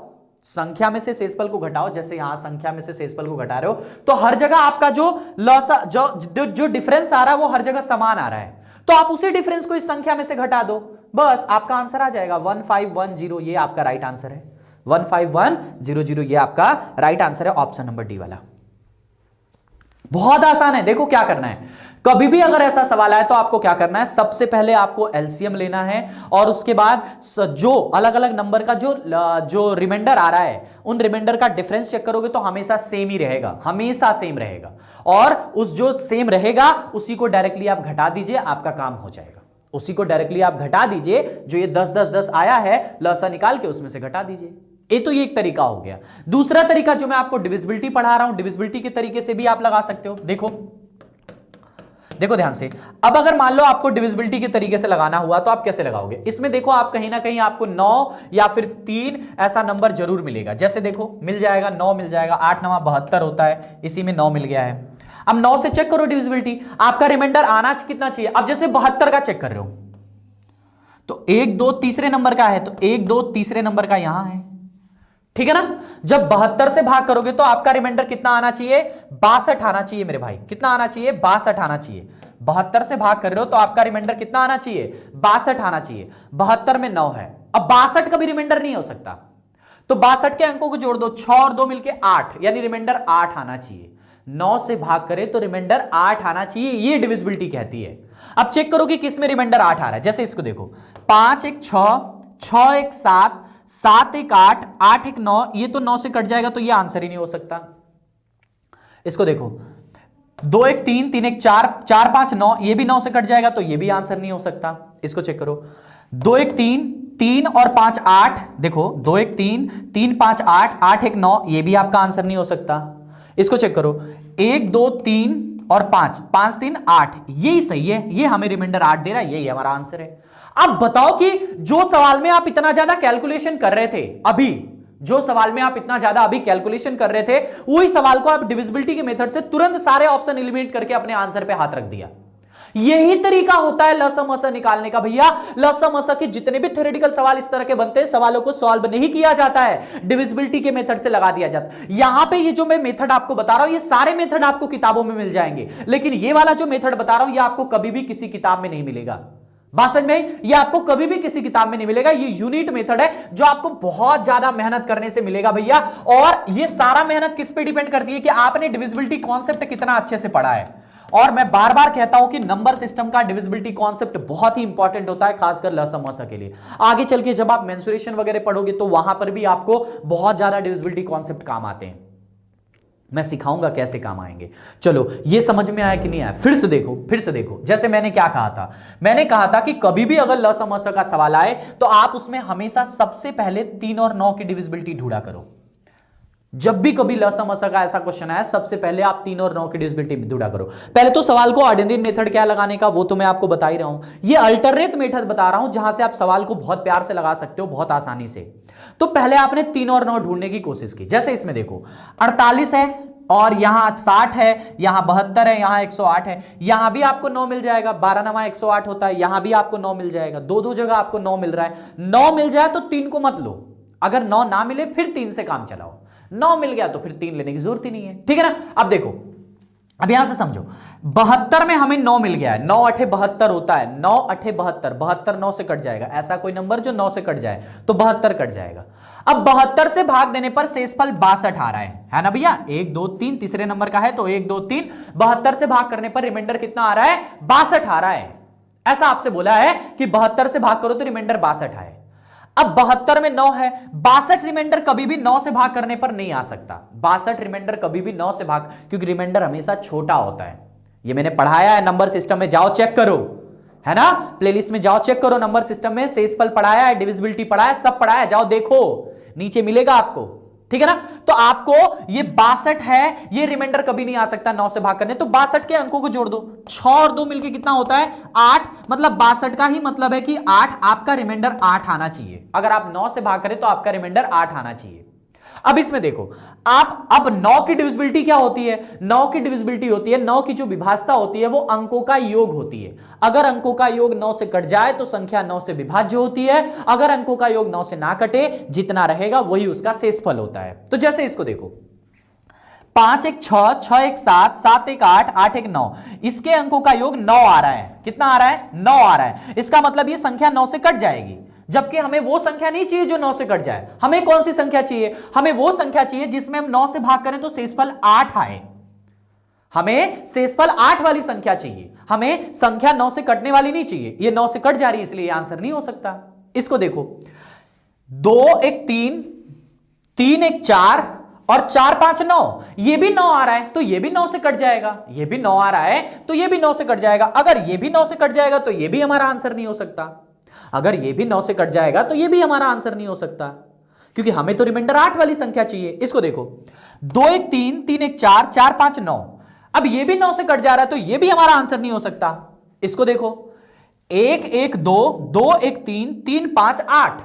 संख्या में से शेषफल को घटाओ, जैसे यहां संख्या में से शेषफल को घटा रहे हो तो हर जगह आपका जो लॉसा जो डिफरेंस आ रहा है वो हर जगह समान आ रहा है, तो आप उसी डिफरेंस को इस संख्या में से घटा दो, बस आपका आंसर आ जाएगा 1510। ये आपका राइट आंसर है, 15100, ये आपका राइट आंसर है, ऑप्शन नंबर डी वाला। बहुत आसान है। देखो क्या करना है, कभी भी अगर ऐसा सवाल आए तो आपको क्या करना है, सबसे पहले आपको एलसीएम लेना है और उसके बाद जो अलग अलग नंबर का जो रिमाइंडर आ रहा है उन रिमाइंडर का डिफरेंस चेक करोगे तो हमेशा सेम ही रहेगा, हमेशा सेम रहेगा, और उस जो सेम रहेगा उसी को डायरेक्टली आप घटा दीजिए, आपका काम हो जाएगा। उसी को डायरेक्टली आप घटा दीजिए, जो ये 10 10 10 आया है लसा निकाल के उसमें से घटा दीजिए। ये तो ये एक तरीका हो गया। दूसरा तरीका जो मैं आपको डिविजिबिलिटी पढ़ा रहा हूं, डिविजिबिलिटी के तरीके से भी आप लगा सकते हो। देखो देखो ध्यान से, अब अगर मान लो आपको डिविजिबिलिटी के तरीके से लगाना हुआ तो आप कैसे लगाओगे। इसमें देखो आप कहीं ना कहीं आपको 9 या फिर 3 ऐसा नंबर जरूर मिलेगा, जैसे देखो मिल जाएगा 9 मिल जाएगा, 8 9 72 होता है, इसी में 9 मिल गया है। अब 9 से चेक करो डिविजिबिलिटी, आपका रिमाइंडर आना कितना चाहिए। अब जैसे 72 का चेक कर रहे हो तो 1 2 तीसरे नंबर का है, तो 1 2 तीसरे नंबर का यहां है, ठीक है ना। जब 72 से भाग करोगे तो आपका रिमाइंडर कितना आना चाहिए, 62 आना चाहिए मेरे भाई, कितना आना चाहिए, 62 आना चाहिए। 72 से भाग कर रहे हो तो आपका रिमाइंडर कितना आना चाहिए, 62 आना चाहिए। 72 में 9 है, अब 62 का भी रिमाइंडर नहीं हो सकता, तो 62 के अंकों को जोड़ दो, 6 और 2 मिलके 8, यानी रिमाइंडर 8 आना चाहिए। 9 से भाग करे तो रिमाइंडर 8 आना चाहिए, ये डिविजिबिलिटी कहती है। अब चेक करो कि किस में रिमाइंडर 8 आ रहा है, जैसे इसको देखो 5 1 6, 6 1 7, 7 1 8, 8 1 9, ये तो 9 से कट जाएगा तो ये आंसर ही नहीं हो सकता। इसको देखो 2 1 3 3 1 4 4 5 9, ये भी 9 से कट जाएगा तो ये भी आंसर नहीं हो सकता। इसको चेक करो, 2 1 3 3 और 5 8, देखो 2 1 3 3 5 8 8 1 9, ये भी आपका आंसर नहीं हो सकता। इसको चेक करो, 1 2 3 और 5 5 3 8, यही सही है, ये हमें रिमाइंडर 8 दे रहा है, यही हमारा आंसर है। अब बताओ कि जो सवाल में आप इतना ज्यादा कैलकुलेशन कर रहे थे अभी, जो सवाल में आप इतना ज्यादा अभी कैलकुलेशन कर रहे थे, वही सवाल को आप डिविजिबिलिटी के मेथड से तुरंत सारे ऑप्शन एलिमिनेट करके अपने आंसर पे हाथ रख दिया। यही तरीका होता है लसमस निकालने का भैया। लसमस के जितने भी थ्योरेटिकल सवाल इस तरह के बनते हैं, सवालों को सॉल्व नहीं किया जाता है, डिविजिबिलिटी के मेथड से लगा दिया जाता है। यहां पे ये जो मैं मेथड आपको बता रहा हूं, ये सारे मेथड आपको किताबों में मिल जाएंगे, लेकिन ये वाला जो मेथड बता रहा हूं, ये आपको कभी भी किसी किताब में नहीं मिलेगा। बात समझ में? ये आपको कभी भी किसी किताब में नहीं मिलेगा। ये यूनिक मेथड है जो आपको बहुत ज्यादा मेहनत करने से मिलेगा भैया। और ये सारा मेहनत किस पे डिपेंड करती है कि आपने डिविजिबिलिटी कॉन्सेप्ट कितना अच्छे से पढ़ा है। और मैं बार बार कहता हूं कि नंबर सिस्टम का डिविजिबिलिटी कॉन्सेप्ट बहुत ही इंपॉर्टेंट होता है, खासकर लसमसा के लिए। आगे चल के जब आप मेंसुरेशन वगैरह पढ़ोगे तो वहां पर भी आपको बहुत ज्यादा डिविजिबिलिटी कॉन्सेप्ट काम आते हैं। मैं सिखाऊंगा कैसे काम आएंगे। चलो, ये समझ में आया कि नहीं आया? फिर से देखो, जैसे मैंने क्या कहा था, मैंने कहा था कि कभी भी अगर लसमसा का सवाल आए तो आप उसमें हमेशा सबसे पहले 3 और 9 की डिविजिबिलिटी ढूंढा करो। जब भी कभी लसमसा का ऐसा क्वेश्चन आया, सबसे पहले आप 3 और 9 की डिविजिबिलिटी ढूंढा करो। पहले तो सवाल को ऑर्डिनरी मेथड क्या लगाने का वो तो मैं आपको बता ही रहा हूं, ये अल्टरनेट मेथड बता रहा हूं जहां से आप सवाल को बहुत प्यार से लगा सकते हो, बहुत आसानी से। तो पहले आपने 3 और 9 ढूंढने की कोशिश की। जैसे इसमें देखो, 48 है और यहां 60 है, यहां 72 है, यहां 108 है, यहां भी आपको 9 मिल जाएगा। 12 9 108 होता है, यहां भी आपको 9 मिल जाएगा। दो जगह आपको 9 मिल रहा है। 9 मिल जाए तो 3 को मत लो, अगर 9 ना मिले फिर 3 से काम चलाओ। 9 मिल गया तो फिर 3 लेने की जरूरत ही नहीं है, ठीक है ना। अब देखो, अब यहां से समझो, 72 में हमें 9 मिल गया है। 9 8 72 होता है, 9 8 72, 72 9 से कट जाएगा। ऐसा कोई नंबर जो 9 से कट जाए तो 72 कट जाएगा। अब 72 से भाग देने पर शेषफल 62 आ रहा है ना भैया। 1 2 3 तीसरे नंबर का है तो 1 2 3, 72 से भाग करने पर रिमाइंडर कितना आ रहा है? 62 आ रहा है। ऐसा आपसे बोला है कि 72 से भाग करो तो रिमाइंडर 62 आए। अब 72 में 9 है, 62 रिमाइंडर कभी भी 9 से भाग करने पर नहीं आ सकता। 62 रिमाइंडर कभी भी 9 से भाग, क्योंकि रिमाइंडर हमेशा छोटा होता है। ये मैंने पढ़ाया है नंबर सिस्टम में, जाओ चेक करो, है ना। प्लेलिस्ट में जाओ चेक करो, नंबर सिस्टम में शेषफल पढ़ाया है, डिविजिबिलिटी पढ़ाया है, सब पढ़ाया है, जाओ देखो, नीचे मिलेगा आपको, ठीक है ना। तो आपको ये 62 है, ये रिमाइंडर कभी नहीं आ सकता 9 से भाग करने, तो 62 के अंकों को जोड़ दो। 6 और 2 मिलके कितना होता है? 8। मतलब 62 का ही मतलब है कि 8, आपका रिमाइंडर 8 आना चाहिए। अगर आप 9 से भाग करें तो आपका रिमाइंडर 8 आना चाहिए। अब इसमें देखो, आप अब 9 की डिविजिबिलिटी क्या होती है? 9 की डिविजिबिलिटी होती है, 9 की जो विभाज्यता होती है वो अंकों का योग होती है। अगर अंकों का योग 9 से कट जाए तो संख्या 9 से विभाज्य होती है। अगर अंकों का योग 9 से ना कटे, जितना रहेगा वही उसका शेषफल होता है। तो जैसे इसको देखो, 5 1 6, 6 1 7, 7 1 8, 8 1 9, इसके अंकों का योग 9 आ रहा है। कितना आ रहा है? 9 आ रहा है। इसका मतलब ये संख्या 9 से कट जाएगी, जबकि हमें वो संख्या नहीं चाहिए जो 9 से कट जाए। हमें कौन सी संख्या चाहिए? हमें वो संख्या चाहिए जिसमें हम 9 से भाग करें तो शेषफल 8 आए। हमें शेषफल 8 वाली संख्या चाहिए, हमें संख्या 9 से कटने वाली नहीं चाहिए। ये 9 से कट जा रही है, इसलिए आंसर नहीं हो सकता। इसको देखो, 2 1 3, 3 1 4 और 4 5 9, ये भी 9 आ रहा है तो ये भी 9 से कट जाएगा। ये भी 9 आ रहा है तो ये भी 9 से कट जाएगा। अगर ये भी 9 से कट जाएगा तो ये भी हमारा आंसर नहीं हो सकता। अगर ये भी 9 से कट जाएगा तो ये भी हमारा आंसर नहीं हो सकता, क्योंकि हमें तो रिमाइंडर 8 वाली संख्या चाहिए। इसको देखो, 2 1 3, 3 1 4, 4 5 9, अब ये भी 9 से कट जा रहा है तो ये भी हमारा आंसर नहीं हो सकता। इसको देखो, 1 1 2, 2 1 3, 3 5 8,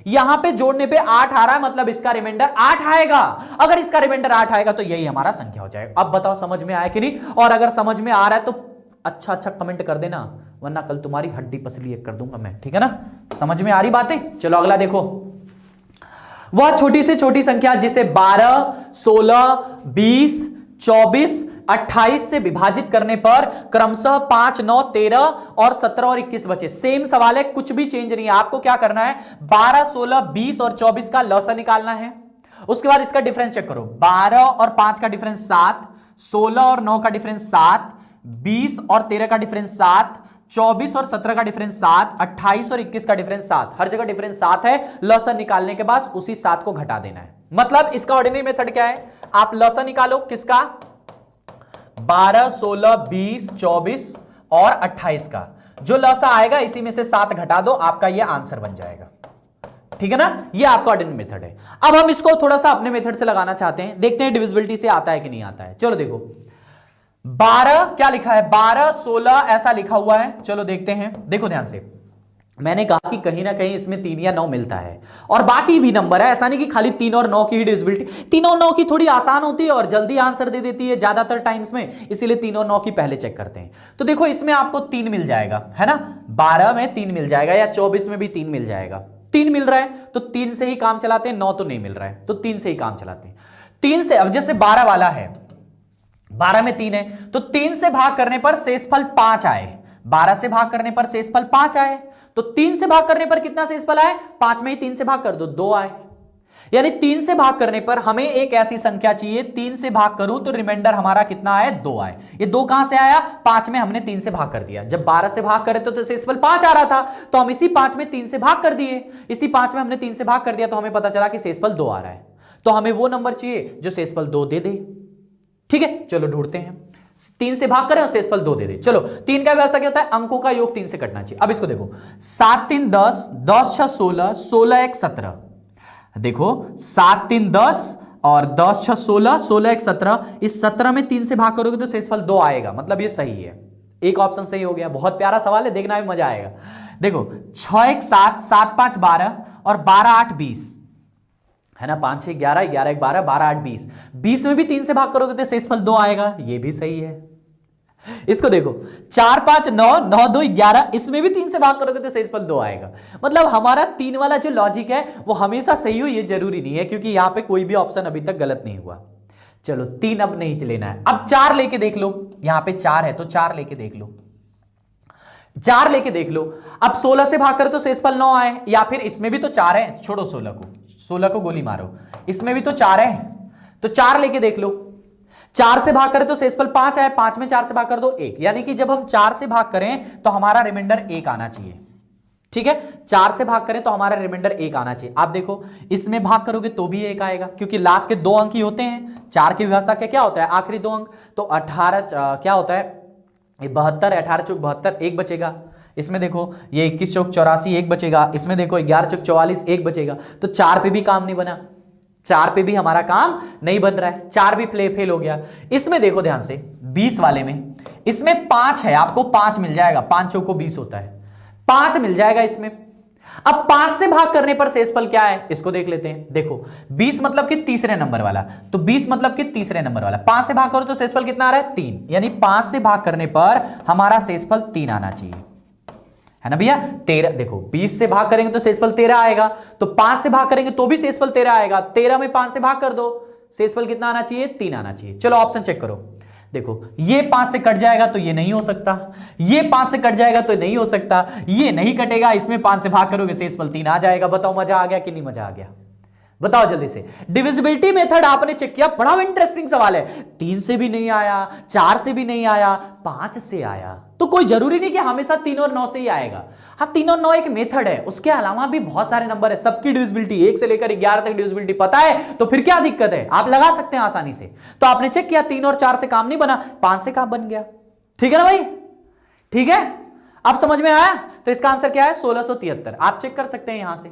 यहां पे जोड़ने पे 8 आ रहा है, मतलब इसका रिमाइंडर 8 आएगा। अगर इसका रिमाइंडर 8 आएगा तो यही हमारा संख्या हो जाएगा। अब बताओ समझ में आया कि नहीं? और अगर समझ में आ रहा है तो अच्छा कमेंट कर देना, वरना कल तुम्हारी हड्डी पसली एक कर दूंगा मैं, ठीक है ना। समझ में आ रही बातें? चलो अगला देखो, वह छोटी से छोटी संख्या जिसे 12 16 20 24 28 से विभाजित करने पर क्रमशः 5 9 13 और 17 और 21 बचे। सेम सवाल है, कुछ भी चेंज नहीं है। आपको क्या करना है? 12 16 20 और 24 का लॉसा निकालना है। उसके बाद इसका डिफरेंस चेक करो, 12 और 5 का डिफरेंस 7, 16 और 9 का डिफरेंस 7, 20 और 13 का डिफरेंस 7, 24 और 17 का डिफरेंस 7, 28 और 21 का डिफरेंस 7। हर जगह डिफरेंस 7 है। लॉसा निकालने के बाद उसी 7 को घटा देना है। मतलब इसका ऑर्डिनरी मेथड क्या है? आप लॉसा निकालो, किसका? 12, 16, 20, 24 और 28 का जो लसा आएगा इसी में से 7 घटा दो, आपका ये आंसर बन जाएगा। ठीक है ना, ये आपका ऑर्डिनल मेथड है। अब हम इसको थोड़ा सा अपने मेथड से लगाना चाहते हैं, देखते हैं डिविजिबिलिटी से आता है कि नहीं आता है। चलो देखो 12 क्या लिखा है, 12, 16 ऐसा लिखा हुआ है। चलो देखते हैं, देखो ध्यान से, मैंने कहा कि कहीं ना कहीं इसमें 3 या 9 मिलता है और बाकी भी नंबर है, ऐसा नहीं कि खाली 3 और 9 की ही डिविजिबिलिटी। 3 और 9 की थोड़ी आसान होती है और जल्दी आंसर दे देती है ज्यादातर टाइम्स में, इसीलिए 3 और 9 की पहले चेक करते हैं। तो देखो इसमें आपको 3 मिल जाएगा, है ना, 12 में 3 मिल जाएगा या 24 में भी 3 मिल जाएगा। 3 मिल रहा है तो 3 से ही काम चलाते हैं, 9 तो नहीं मिल रहा है तो 3 से ही काम चलाते हैं। 3 से, अब जैसे 12 वाला है, 12 में 3 है तो 3 से भाग करने पर शेषफल 5 आए, 12 से भाग करने पर शेषफल 5 आए, तो 3 से भाग करने पर कितना शेषफल आए, 5 में ही 3 से भाग कर दो 2 आए। यानी 3 से भाग करने पर हमें एक ऐसी संख्या चाहिए, 3 से भाग करूं तो रिमाइंडर हमारा कितना आए, 2 आए। ये 2 कहां से आया, 5 में हमने 3 से भाग कर दिया। जब 12 से भाग करे तो शेषफल 5 आ रहा था, तो हम इसी 5 में 3 से भाग कर दिए, इसी 5 में हमने 3 से भाग कर दिया, तो हमें पता चला कि शेषफल 2 आ रहा है। तो हमें वो नंबर चाहिए जो शेषफल 2 दे दे। ठीक है, चलो ढूंढते हैं। 3 से भाग करें और शेषफल 2 दे दे। चलो 3 का व्यवस्था क्या होता है, अंकों का योग 3 से कटना चाहिए। अब इसको देखो, 7 3 10, 10 6 16, 16 1 17। देखो 7 3 10 और 10 6 16, 16 1 17। इस 17 में 3 से भाग करोगे तो शेषफल 2 आएगा, मतलब ये सही है। एक ऑप्शन सही हो गया। बहुत प्यारा सवाल है, देखना भी मजा आएगा। देखो 6 1 7, 7 5 12 और 12 8 20, है ना, 5 6 11, 11 1 12, 12 8 20। 20 में भी 3 से भाग करोगे तो शेषफल 2 आएगा, ये भी सही है। इसको देखो 4 5 9, 9 2 11, इसमें भी 3 से भाग करोगे तो शेषफल 2 आएगा। मतलब हमारा 3 वाला जो लॉजिक है वो हमेशा सही हो ये जरूरी नहीं है, क्योंकि यहां पे कोई भी ऑप्शन अभी तक गलत नहीं हुआ। चलो 3 अब नहीं लेना है, अब 4 लेके देख लो। यहां पे 4 है तो 4 लेके देख लो, 4 लेके देख लो। अब 16 से भाग करो तो शेषफल 9 आए, या फिर इसमें भी तो 4 है, छोड़ो 16 को गोली मारो, इसमें भी तो 4 है तो 4 लेके देख लो। 4 से भाग करें तो शेषफल 5 आए, 5 में 4 से भाग कर दो 1, यानी कि जब हम 4 से भाग करें तो हमारा रिमाइंडर 1 आना चाहिए। ठीक है, 4 से भाग करें तो हमारा रिमाइंडर 1 आना चाहिए। आप देखो इसमें भाग करोगे तो भी 1 आएगा, क्योंकि लास्ट के 2 अंक ही होते हैं। 4 की व्यवस्था क्या होता है, आखिरी 2 अंक, तो 18 क्या होता है, 72, 18 चौक 72, 1 बचेगा। इसमें देखो ये 21 चौक 84, 1 बचेगा। इसमें देखो 11 चौक 44, 1 बचेगा। तो 4 पे भी काम नहीं बना, 4 पे भी हमारा काम नहीं बन रहा है, 4 भी फेल हो गया। इसमें देखो ध्यान से 20 वाले में, इसमें 5 है, आपको 5 मिल जाएगा, 5 चौक को 20 होता है, 5 मिल जाएगा इसमें। अब 5 से भाग करने पर शेषफल क्या है, इसको देख लेते हैं। देखो 20 मतलब कि तीसरे नंबर वाला, तो 20 मतलब कि तीसरे नंबर वाला, 5 से भाग करो तो शेषफल कितना आ रहा है, 3, यानी 5 से भाग करने पर हमारा शेषफल 3 आना चाहिए, है ना भैया। 13, देखो 20 से भाग करेंगे तो शेषफल 13 आएगा, तो 5 से भाग करेंगे तो भी शेषफल 13 आएगा। 13 में 5 से भाग कर दो, शेषफल कितना आना चाहिए, 3 आना चाहिए। चलो ऑप्शन चेक करो। देखो ये 5 से कट जाएगा तो ये नहीं हो सकता, ये 5 से कट जाएगा तो नहीं हो सकता, ये नहीं कटेगा, इसमें 5 से भाग करोगे शेषफल 3 आ जाएगा। बताओ मजा आ गया कि नहीं मजा आ गया, बताओ जल्दी से। डिविजिबिलिटी मेथड आपने चेक किया, बड़ा इंटरेस्टिंग सवाल है। 3 से भी नहीं आया, 4 से भी नहीं आया, 5 से आया, तो कोई जरूरी नहीं कि हमेशा 3 और 9 से ही आएगा। हाँ 3 और 9 एक मेथड है, उसके अलावा भी बहुत सारे नंबर है, सबकी डिविजिबिलिटी 1 से लेकर 11 तक डिविजिबिलिटी पता है, तो फिर क्या दिक्कत है, आप लगा सकते हैं आसानी से। तो आपने चेक किया 3 और 4 से काम नहीं बना, 5 से काम बन गया। ठीक है ना भाई, ठीक है, अब समझ में आया। तो इसका आंसर क्या है, 1673। आप चेक कर सकते हैं यहां से,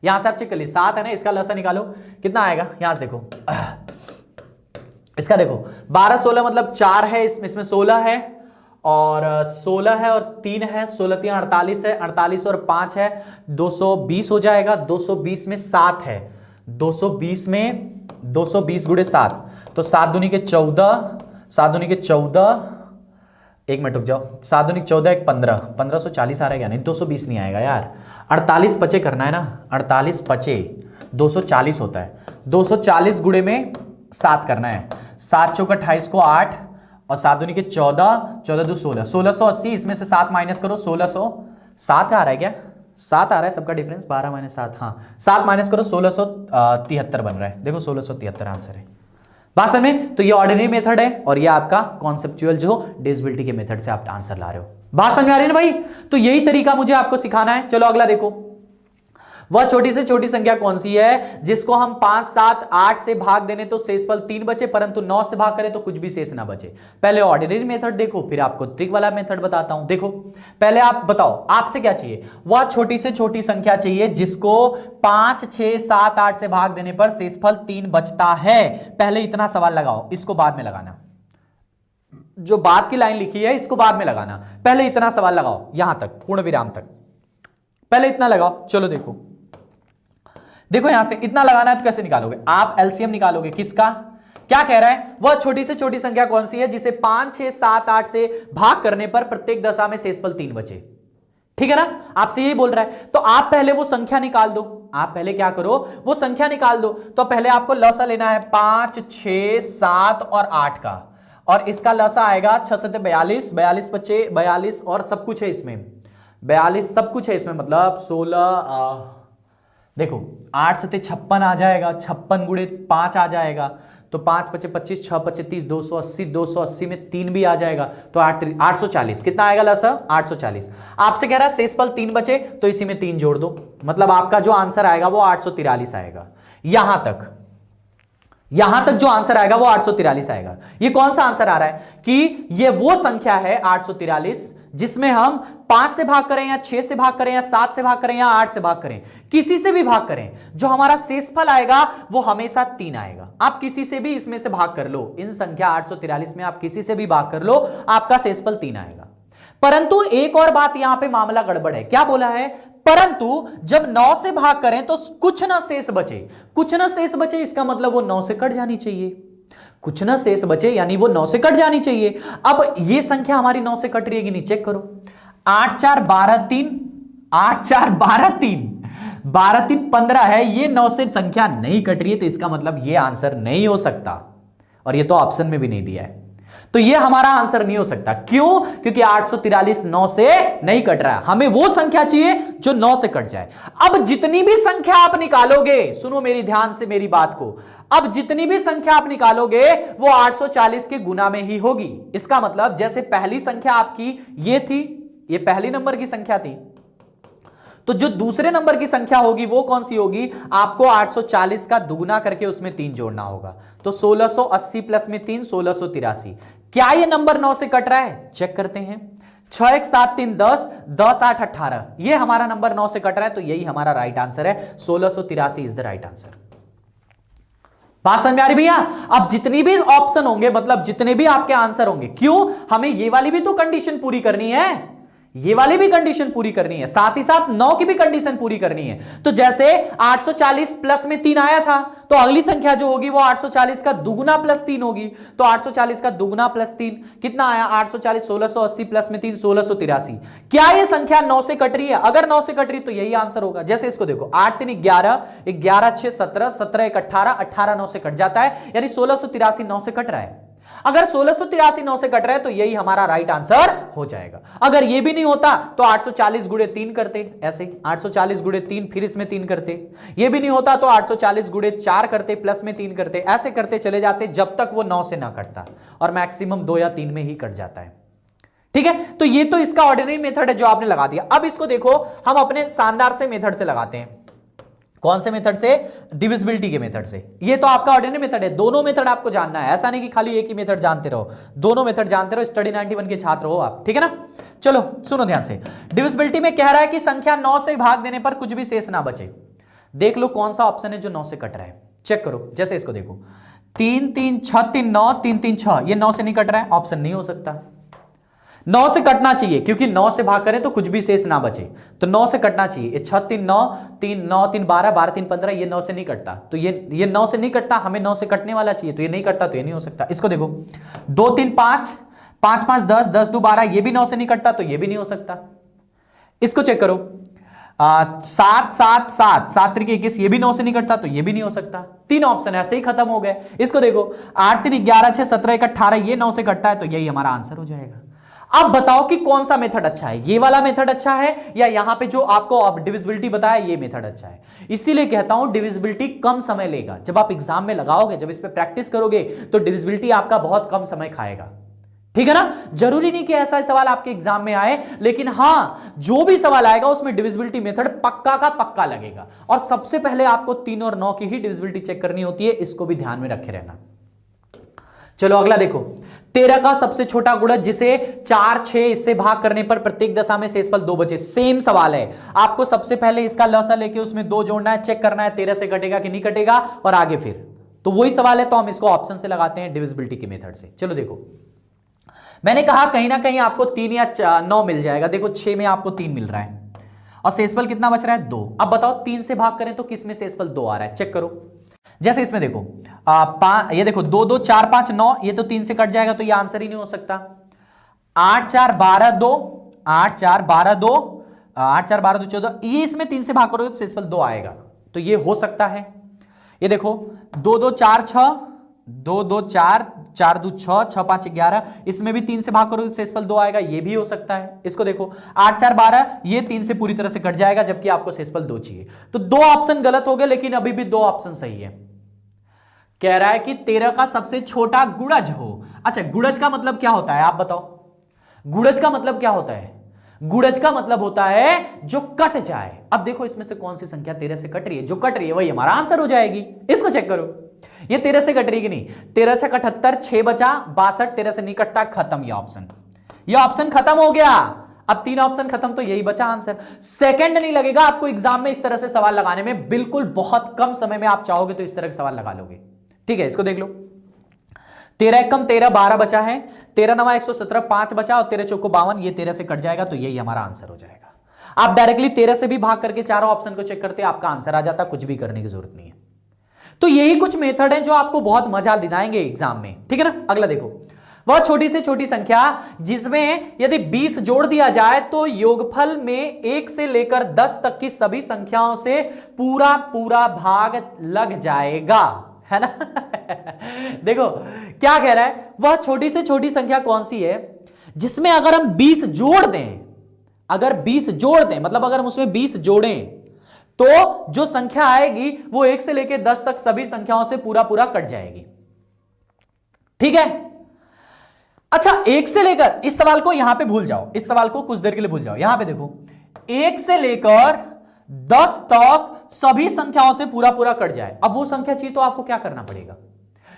यहां से आप चेक कर लीजिए, 7 है ना, इसका लसा निकालो कितना आएगा। यहां से देखो, इसका देखो 12 16 मतलब 4 है, इसमें 16 है और 16 है और 3 है, 16 3 48 है, 48 और 5 है, 220 हो जाएगा। 220 में 7 है, 220 में 220 गुणे 7, तो 7 दूनी के 14, 7 दूनी के 14, एक मिनट रुक जाओ, 7 दूनी 14 एक 15, 1540 आ रहा है क्या, नहीं 220 नहीं आएगा यार, 48 पचे करना है ना, 48 पचे 240 होता है, 240 गुणे में 7 करना है, 7 चौक 28 को 8 और 7 दूनी के 14, 14 दो 16, 1680, इसमें से 7 माइनस करो, 1600, 7 आ रहा है क्या, 7 आ रहा है, सबका डिफरेंस 12 माइनस 7, हाँ 7 माइनस करो, 1673 बन रहा है। देखो 1673 आंसर है बात समझ में। तो ये ऑर्डिनरी मेथड है और ये आपका कॉन्सेप्चुअल जो डिविजिबिलिटी के मेथड से आप आंसर ला रहे हो। बात समझ में आ रही है ना भाई। तो यही तरीका मुझे आपको सिखाना है। चलो अगला देखो, वह छोटी से छोटी संख्या कौन सी है जिसको हम 5, 7, 8 से भाग देने तो शेषफल 3 बचे, परंतु 9 से भाग करें तो कुछ भी शेष ना बचे। पहले ऑर्डिनरी मेथड देखो, फिर आपको ट्रिक वाला मेथड बताता हूं। देखो पहले आप बताओ, आपसे क्या चाहिए? वह छोटी से छोटी संख्या चाहिए जिसको 5, 6, 7, 8 से भाग देने पर शेषफल 3 बचता है। पहले इतना सवाल लगाओ, इसको बाद में लगाना। जो बाद की लाइन लिखी है इसको बाद में लगाना, पहले इतना सवाल लगाओ, यहां तक पूर्ण विराम तक, पहले इतना लगाओ। चलो देखो देखो यहां से इतना लगाना है तो कैसे निकालोगे आप? एलसीएम निकालोगे किसका? क्या कह रहा है? वह छोटी से छोटी संख्या कौन सी है जिसे 5, 6, 7, 8 से भाग करने पर प्रत्येक दशा में शेषफल 3 बचे। ठीक है ना, आपसे यही बोल रहा है। तो आप पहले वो संख्या निकाल दो। आप पहले क्या करो, वो संख्या निकाल दो। तो पहले आपको लसा लेना है 5, 6, 7 और 8 का, और इसका लसा आएगा 6 से 42, 42 बचे 42 और सब कुछ है इसमें, 42 सब कुछ है इसमें, मतलब 16। देखो 8 से 56 आ जाएगा, 56 गुणे 5 आ जाएगा, तो 5 पचे 25, 6 पचे 30, 280, 280 में 3 भी आ जाएगा, तो 840। कितना आएगा लसा? 840। आपसे कह रहा है शेषफल 3 बचे, तो इसी में 3 जोड़ दो, मतलब आपका जो आंसर आएगा वो 843 आएगा। यहां तक जो आंसर आएगा वो 843 आएगा। ये कौन सा आंसर आ रहा है कि ये वो संख्या है 843 जिसमें हम 5 से भाग करें या 6 से भाग करें या 7 से भाग करें या 8 से भाग करें, किसी से भी भाग करें, जो हमारा शेषफल आएगा वो हमेशा 3 आएगा। आप किसी से भी इसमें से भाग कर लो, इन संख्या 843 में आप किसी से भी भाग कर लो, आपका शेषफल 3 आएगा। परंतु एक और बात यहां पे मामला गड़बड़ है। क्या बोला है? परंतु जब 9 से भाग करें तो कुछ ना शेष बचे। कुछ ना शेष बचे इसका मतलब वो 9 से कट जानी चाहिए। कुछ ना शेष बचे यानी वो 9 से कट जानी चाहिए। अब ये संख्या हमारी 9 से कट रही है कि नहीं, चेक करो। 8, 4, 12, 3, 8, 4, 12, 3, 12, 3, 15 है, ये 9 से संख्या नहीं कट रही है, तो इसका मतलब ये आंसर नहीं हो सकता। और ये तो ऑप्शन में भी नहीं दिया है, तो ये हमारा आंसर नहीं हो सकता। क्यों? क्योंकि 843 9 से नहीं कट रहा है, हमें वो संख्या चाहिए जो 9 से कट जाए। अब जितनी भी संख्या आप निकालोगे, सुनो मेरी ध्यान से मेरी बात को, अब जितनी भी संख्या आप निकालोगे वो 840 के गुना में ही होगी। इसका मतलब जैसे पहली संख्या आपकी ये थी, ये पहली नंबर की संख्या थी, तो जो दूसरे नंबर की संख्या होगी वो कौन सी होगी? आपको 840 का दुगुना करके उसमें 3 जोड़ना होगा, तो 1680 प्लस में 3, 1683। क्या ये नंबर 9 से कट रहा है? चेक करते हैं। 6, 1, 7, 3, 10, 10, 8, 18, ये हमारा नंबर 9 से कट रहा है, तो यही हमारा राइट आंसर है। 1683 इज द राइट आंसर। बात समझ में आ रही भैया? अब जितनी भी ऑप्शन होंगे, मतलब जितने भी आपके आंसर होंगे, क्यों? हमें ये वाली भी तो कंडीशन पूरी करनी है, ये वाली भी कंडीशन पूरी करनी है, साथ ही साथ 9 की भी कंडीशन पूरी करनी है। तो जैसे 840 प्लस में 3 आया था, तो अगली संख्या जो होगी वो 840 का दुगुना प्लस 3 होगी, तो 840 का दुगुना प्लस 3 कितना आया? 840, 1680 प्लस में 3, 1683। क्या ये संख्या 9 से कट रही है? अगर 9 से कट रही है तो यही आंसर होगा। जैसे इसको देखो, 8, 3, 11, 11, 6, 17, 17, 1, 18, 18 9 से कट जाता है, यानी 1683 9 से कट रहा है। अगर 1683 9 से कट रहा है तो यही हमारा राइट आंसर हो जाएगा। अगर ये भी नहीं होता तो 840 गुणे 3 करते, ऐसे 840 गुणे 3, फिर इसमें 3 करते। ये भी नहीं होता तो 840 गुणे 4 करते, प्लस में 3 करते, ऐसे करते चले जाते जब तक वो 9 से ना कटता, और मैक्सिमम 2 या 3 में ही कट जाता है। ठीक है, तो ये तो इसका ऑर्डिनरी मेथड है जो आपने लगा दिया। अब इसको देखो, हम अपने शानदार से मेथड से लगाते हैं। कौन से मेथड से? डिविजिबिलिटी के मेथड से। ये तो आपका ऑर्डिनरी मेथड है, दोनों मेथड आपको जानना है, ऐसा नहीं कि खाली एक ही मेथड जानते रहो, दोनों मेथड जानते रहो। स्टडी 91 के छात्र हो आप, ठीक है ना? चलो सुनो ध्यान से। डिविजिबिलिटी में कह रहा है कि संख्या 9 से भाग देने पर कुछ भी शेष ना बचे। देख लो कौन सा ऑप्शन है जो 9 से कट रहा है, चेक करो। जैसे इसको देखो, 3, 3, 6, 3, 9, 3, 3, 6, ये 9 से नहीं कट रहा है, ऑप्शन नहीं हो सकता। 9 से कटना चाहिए, क्योंकि 9 से भाग करें तो कुछ भी शेष ना बचे, तो 9 से कटना चाहिए। ये 6, 3, 9, 3, 9, 3, 12, 12, 3, 15, ये 9 से नहीं कटता, तो ये 9 से नहीं कटता, हमें 9 से कटने वाला चाहिए, तो ये नहीं कटता, तो ये नहीं हो सकता। इसको देखो, 2, 3, 5, 5, 5, 10, 10, 2, 12, ये भी 9 से नहीं कटता, तो ये भी नहीं हो सकता। इसको चेक करो, 7, 7, 7, 7 3 21, ये भी 9 से नहीं कटता, तो ये भी नहीं हो सकता। 3 ऑप्शन ऐसे ही खत्म हो गए। इसको देखो, 8, 3, 11, 6, 17, 1, 18, ये 9 से कटता है, तो यही हमारा आंसर हो जाएगा। अब बताओ कि कौन सा मेथड अच्छा है, ये वाला मेथड अच्छा है या यहां पे जो आपको डिविजिबिलिटी बताया ये मेथड अच्छा है? इसीलिए कहता हूं डिविजिबिलिटी कम समय लेगा। जब आप एग्जाम में लगाओगे, जब इस पे प्रैक्टिस करोगे, तो डिविजिबिलिटी आपका बहुत कम समय खाएगा। ठीक है ना। जरूरी नहीं कि ऐसा सवाल आपके एग्जाम में आए, लेकिन हां जो भी सवाल आएगा उसमें डिविजिबिलिटी मेथड पक्का का पक्का लगेगा। और सबसे पहले आपको 3 और 9 की ही डिविजिबिलिटी चेक करनी होती है, इसको भी ध्यान में रखे रहना। चलो अगला देखो, 13 का सबसे छोटा गुणज जिसे 4 6 इससे भाग करने पर प्रत्येक दशा में शेषफल 2 बचे। सेम सवाल है, आपको सबसे पहले इसका लसा लेके उसमें 2 जोड़ना है, चेक करना है 13 से कटेगा कि नहीं कटेगा, और आगे फिर तो वही सवाल है, तो हम इसको ऑप्शन से लगाते हैं डिविजिबिलिटी के मेथड से। चलो देखो, मैंने कहा कहीं ना कहीं आपको 3 या 9 मिल जाएगा। देखो 6 में आपको 3 मिल रहा है और शेषफल कितना बच रहा है 2। अब बताओ 3 से भाग करें तो किस में शेषफल 2 आ रहा है, चेक करो। जैसे इसमें देखो ये देखो 2 2 4 5 9, ये तो 3 से कट जाएगा तो ये आंसर ही नहीं हो सकता। 8 4 12 2, 8 4 12 2, 8 4 12 2 14, ये इसमें 3 से भाग करोगे तो शेषफल 2 आएगा, तो ये हो सकता है। ये देखो 2 2 4 6, 2 2 4 4 2 6, 6 5 11, इसमें भी 3 से भाग करोगे तो शेषफल 2 आएगा, ये भी हो सकता है। इसको देखो 8 4 12, ये 3 से पूरी तरह से कट जाएगा, जबकि आपको शेषफल 2 चाहिए। तो 2 ऑप्शन गलत हो गए, लेकिन अभी भी 2 ऑप्शन सही है। कह रहा है कि 13 का सबसे छोटा गुणज हो। अच्छा, गुणज का मतलब क्या होता है आप बताओ? गुणज का मतलब क्या होता है? गुणज का मतलब होता है जो कट जाए। अब देखो इसमें से कौन सी संख्या 13 से कट रही है, जो कट रही है वही हमारा आंसर हो जाएगी। इसको चेक करो, ये 13 से कट रही कि नहीं। 13 6 78, 6 बचा 62, 13 से नहीं कटता, खत्म। ये ऑप्शन खत्म हो गया। अब 3 ऑप्शन खत्म, तो यही बचा आंसर। सेकंड नहीं लगेगा आपको एग्जाम में इस तरह से सवाल लगाने में, बिल्कुल बहुत कम समय में आप चाहोगे तो इस तरह के सवाल लगा लोगे। ठीक है, इसको देख लो। 13 1 कम 13, 12 बचा है। 13 9 117, 5 बचा, और 13 चौको 52, ये 13 से कट जाएगा, तो यही हमारा आंसर हो जाएगा। आप डायरेक्टली 13 से भी भाग करके चारों ऑप्शन को चेक करते, आपका आंसर आ जाता, कुछ भी करने की जरूरत नहीं है। तो यही कुछ मेथड है जो आपको बहुत मजा दिलाएंगे एग्जाम में। ठीक है ना। अगला देखो, वह छोटी से छोटी संख्या जिसमें यदि 20 जोड़ दिया जाए तो योगफल में 1 से लेकर 10 तक की सभी संख्याओं से पूरा पूरा भाग लग जाएगा, है ना। देखो क्या कह रहा है, वह छोटी से छोटी संख्या कौन सी है जिसमें अगर हम 20 जोड़ दें, अगर 20 जोड़ दें मतलब अगर हम उसमें 20 जोड़ें तो जो संख्या आएगी वो 1 से लेकर 10 तक सभी संख्याओं से पूरा पूरा कट जाएगी। ठीक है। अच्छा, 1 से लेकर, इस सवाल को यहां पे भूल जाओ, इस सवाल को कुछ देर के लिए भूल जाओ। यहां पे देखो 1 से लेकर 10 तक सभी संख्याओं से पूरा पूरा कट जाए। अब वो संख्या चाहिए तो आपको क्या करना पड़ेगा?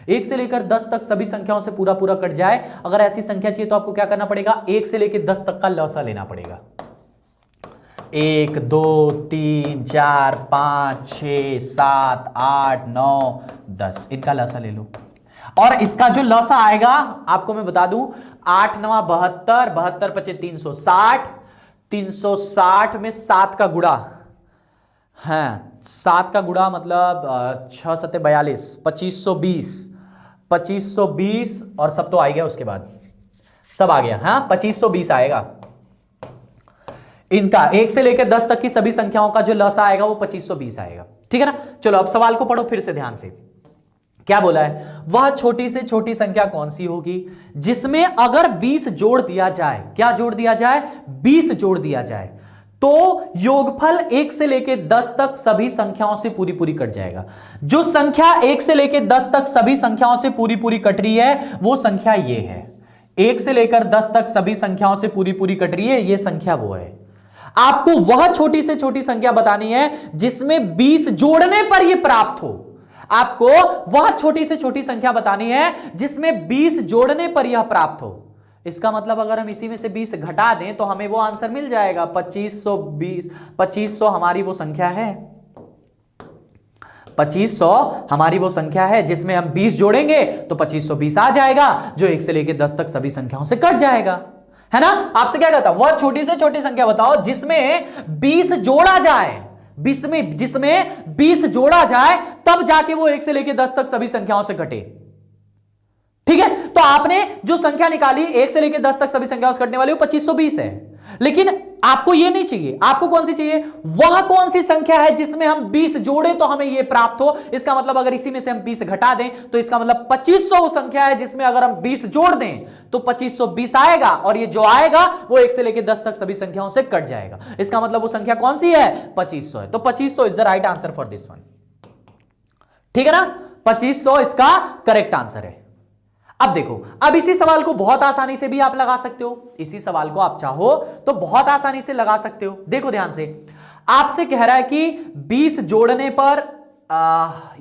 1 से लेकर 10 तक सभी संख्याओं से पूरा पूरा कट जाए, अगर ऐसी संख्या चाहिए तो आपको क्या करना पड़ेगा? 1 से लेकर 10 तक का लसा लेना पड़ेगा। 1 2 3 4 5 6 7 8 9 10, इनका लसा ले लो। और इसका जो लसा आएगा आपको मैं बता दूं, 8 9 72, 72 5 360, 360 में 7 का गुणा, हाँ 7 का गुणा मतलब 6 7 42, 2520, 2520 और सब तो आ गया, उसके बाद सब आ गया। हाँ 2520 आएगा इनका। 1 से लेकर 10 तक की सभी संख्याओं का जो लसा आएगा वो 2520 आएगा। ठीक है ना। चलो अब सवाल को पढ़ो फिर से ध्यान से। क्या बोला है? वह छोटी से छोटी संख्या कौन सी होगी जिसमें अगर 20 जोड़ दिया जाए, क्या जोड़ दिया जाए? 20 जोड़ दिया जाए तो योगफल 1 से लेकर 10 तक सभी संख्याओं से पूरी पूरी कट जाएगा। जो संख्या 1 से लेकर 10 तक सभी संख्याओं से पूरी पूरी कट रही है वो संख्या ये है। 1 से लेकर 10 तक सभी संख्याओं से पूरी पूरी कट रही है, ये संख्या वो है। आपको वह छोटी से छोटी संख्या बतानी है जिसमें 20 जोड़ने पर यह प्राप्त हो। आपको वह छोटी से छोटी संख्या बतानी है जिसमें 20 जोड़ने पर यह प्राप्त हो। इसका मतलब अगर हम इसी में से 20 घटा दें तो हमें वो आंसर मिल जाएगा 2520। 2500 हमारी वो संख्या है, 2500 हमारी वो संख्या है जिसमें हम 20 जोड़ेंगे तो 2520 आ जाएगा, जो 1 से लेकर 10 तक सभी संख्याओं से कट जाएगा, है ना। आपसे क्या कहता, वह छोटी से छोटी संख्या बताओ जिसमें 20 जोड़ा जाए, जिसमें 20 जोड़ा जाए तब जाके वो 1 से लेकर 10 तक सभी संख्याओं से कटे। ठीक है। तो आपने जो संख्या निकाली 1 से लेकर 10 तक सभी संख्याओं से कटने वाली वो 2520 है, लेकिन आपको ये नहीं चाहिए। आपको कौन सी चाहिए? वह कौन सी संख्या है जिसमें हम 20 जोड़े तो हमें ये प्राप्त हो। इसका मतलब अगर इसी में से हम 20 घटा दें तो इसका मतलब 2500 संख्या है जिसमें अगर हम 20 जोड़ दें तो 2520 आएगा, और ये जो आएगा वो 1 से लेकर 10 तक सभी संख्याओं से कट जाएगा। इसका मतलब वो संख्या कौन सी है? 2500 है। तो 2500 is the right answer for this one. ठीक है ना। 2500 इसका करेक्ट आंसर है। अब देखो, अब इसी सवाल को बहुत आसानी से भी आप लगा सकते हो, इसी सवाल को आप चाहो तो बहुत आसानी से लगा सकते हो। देखो ध्यान से, आपसे कह रहा है कि 20 जोड़ने पर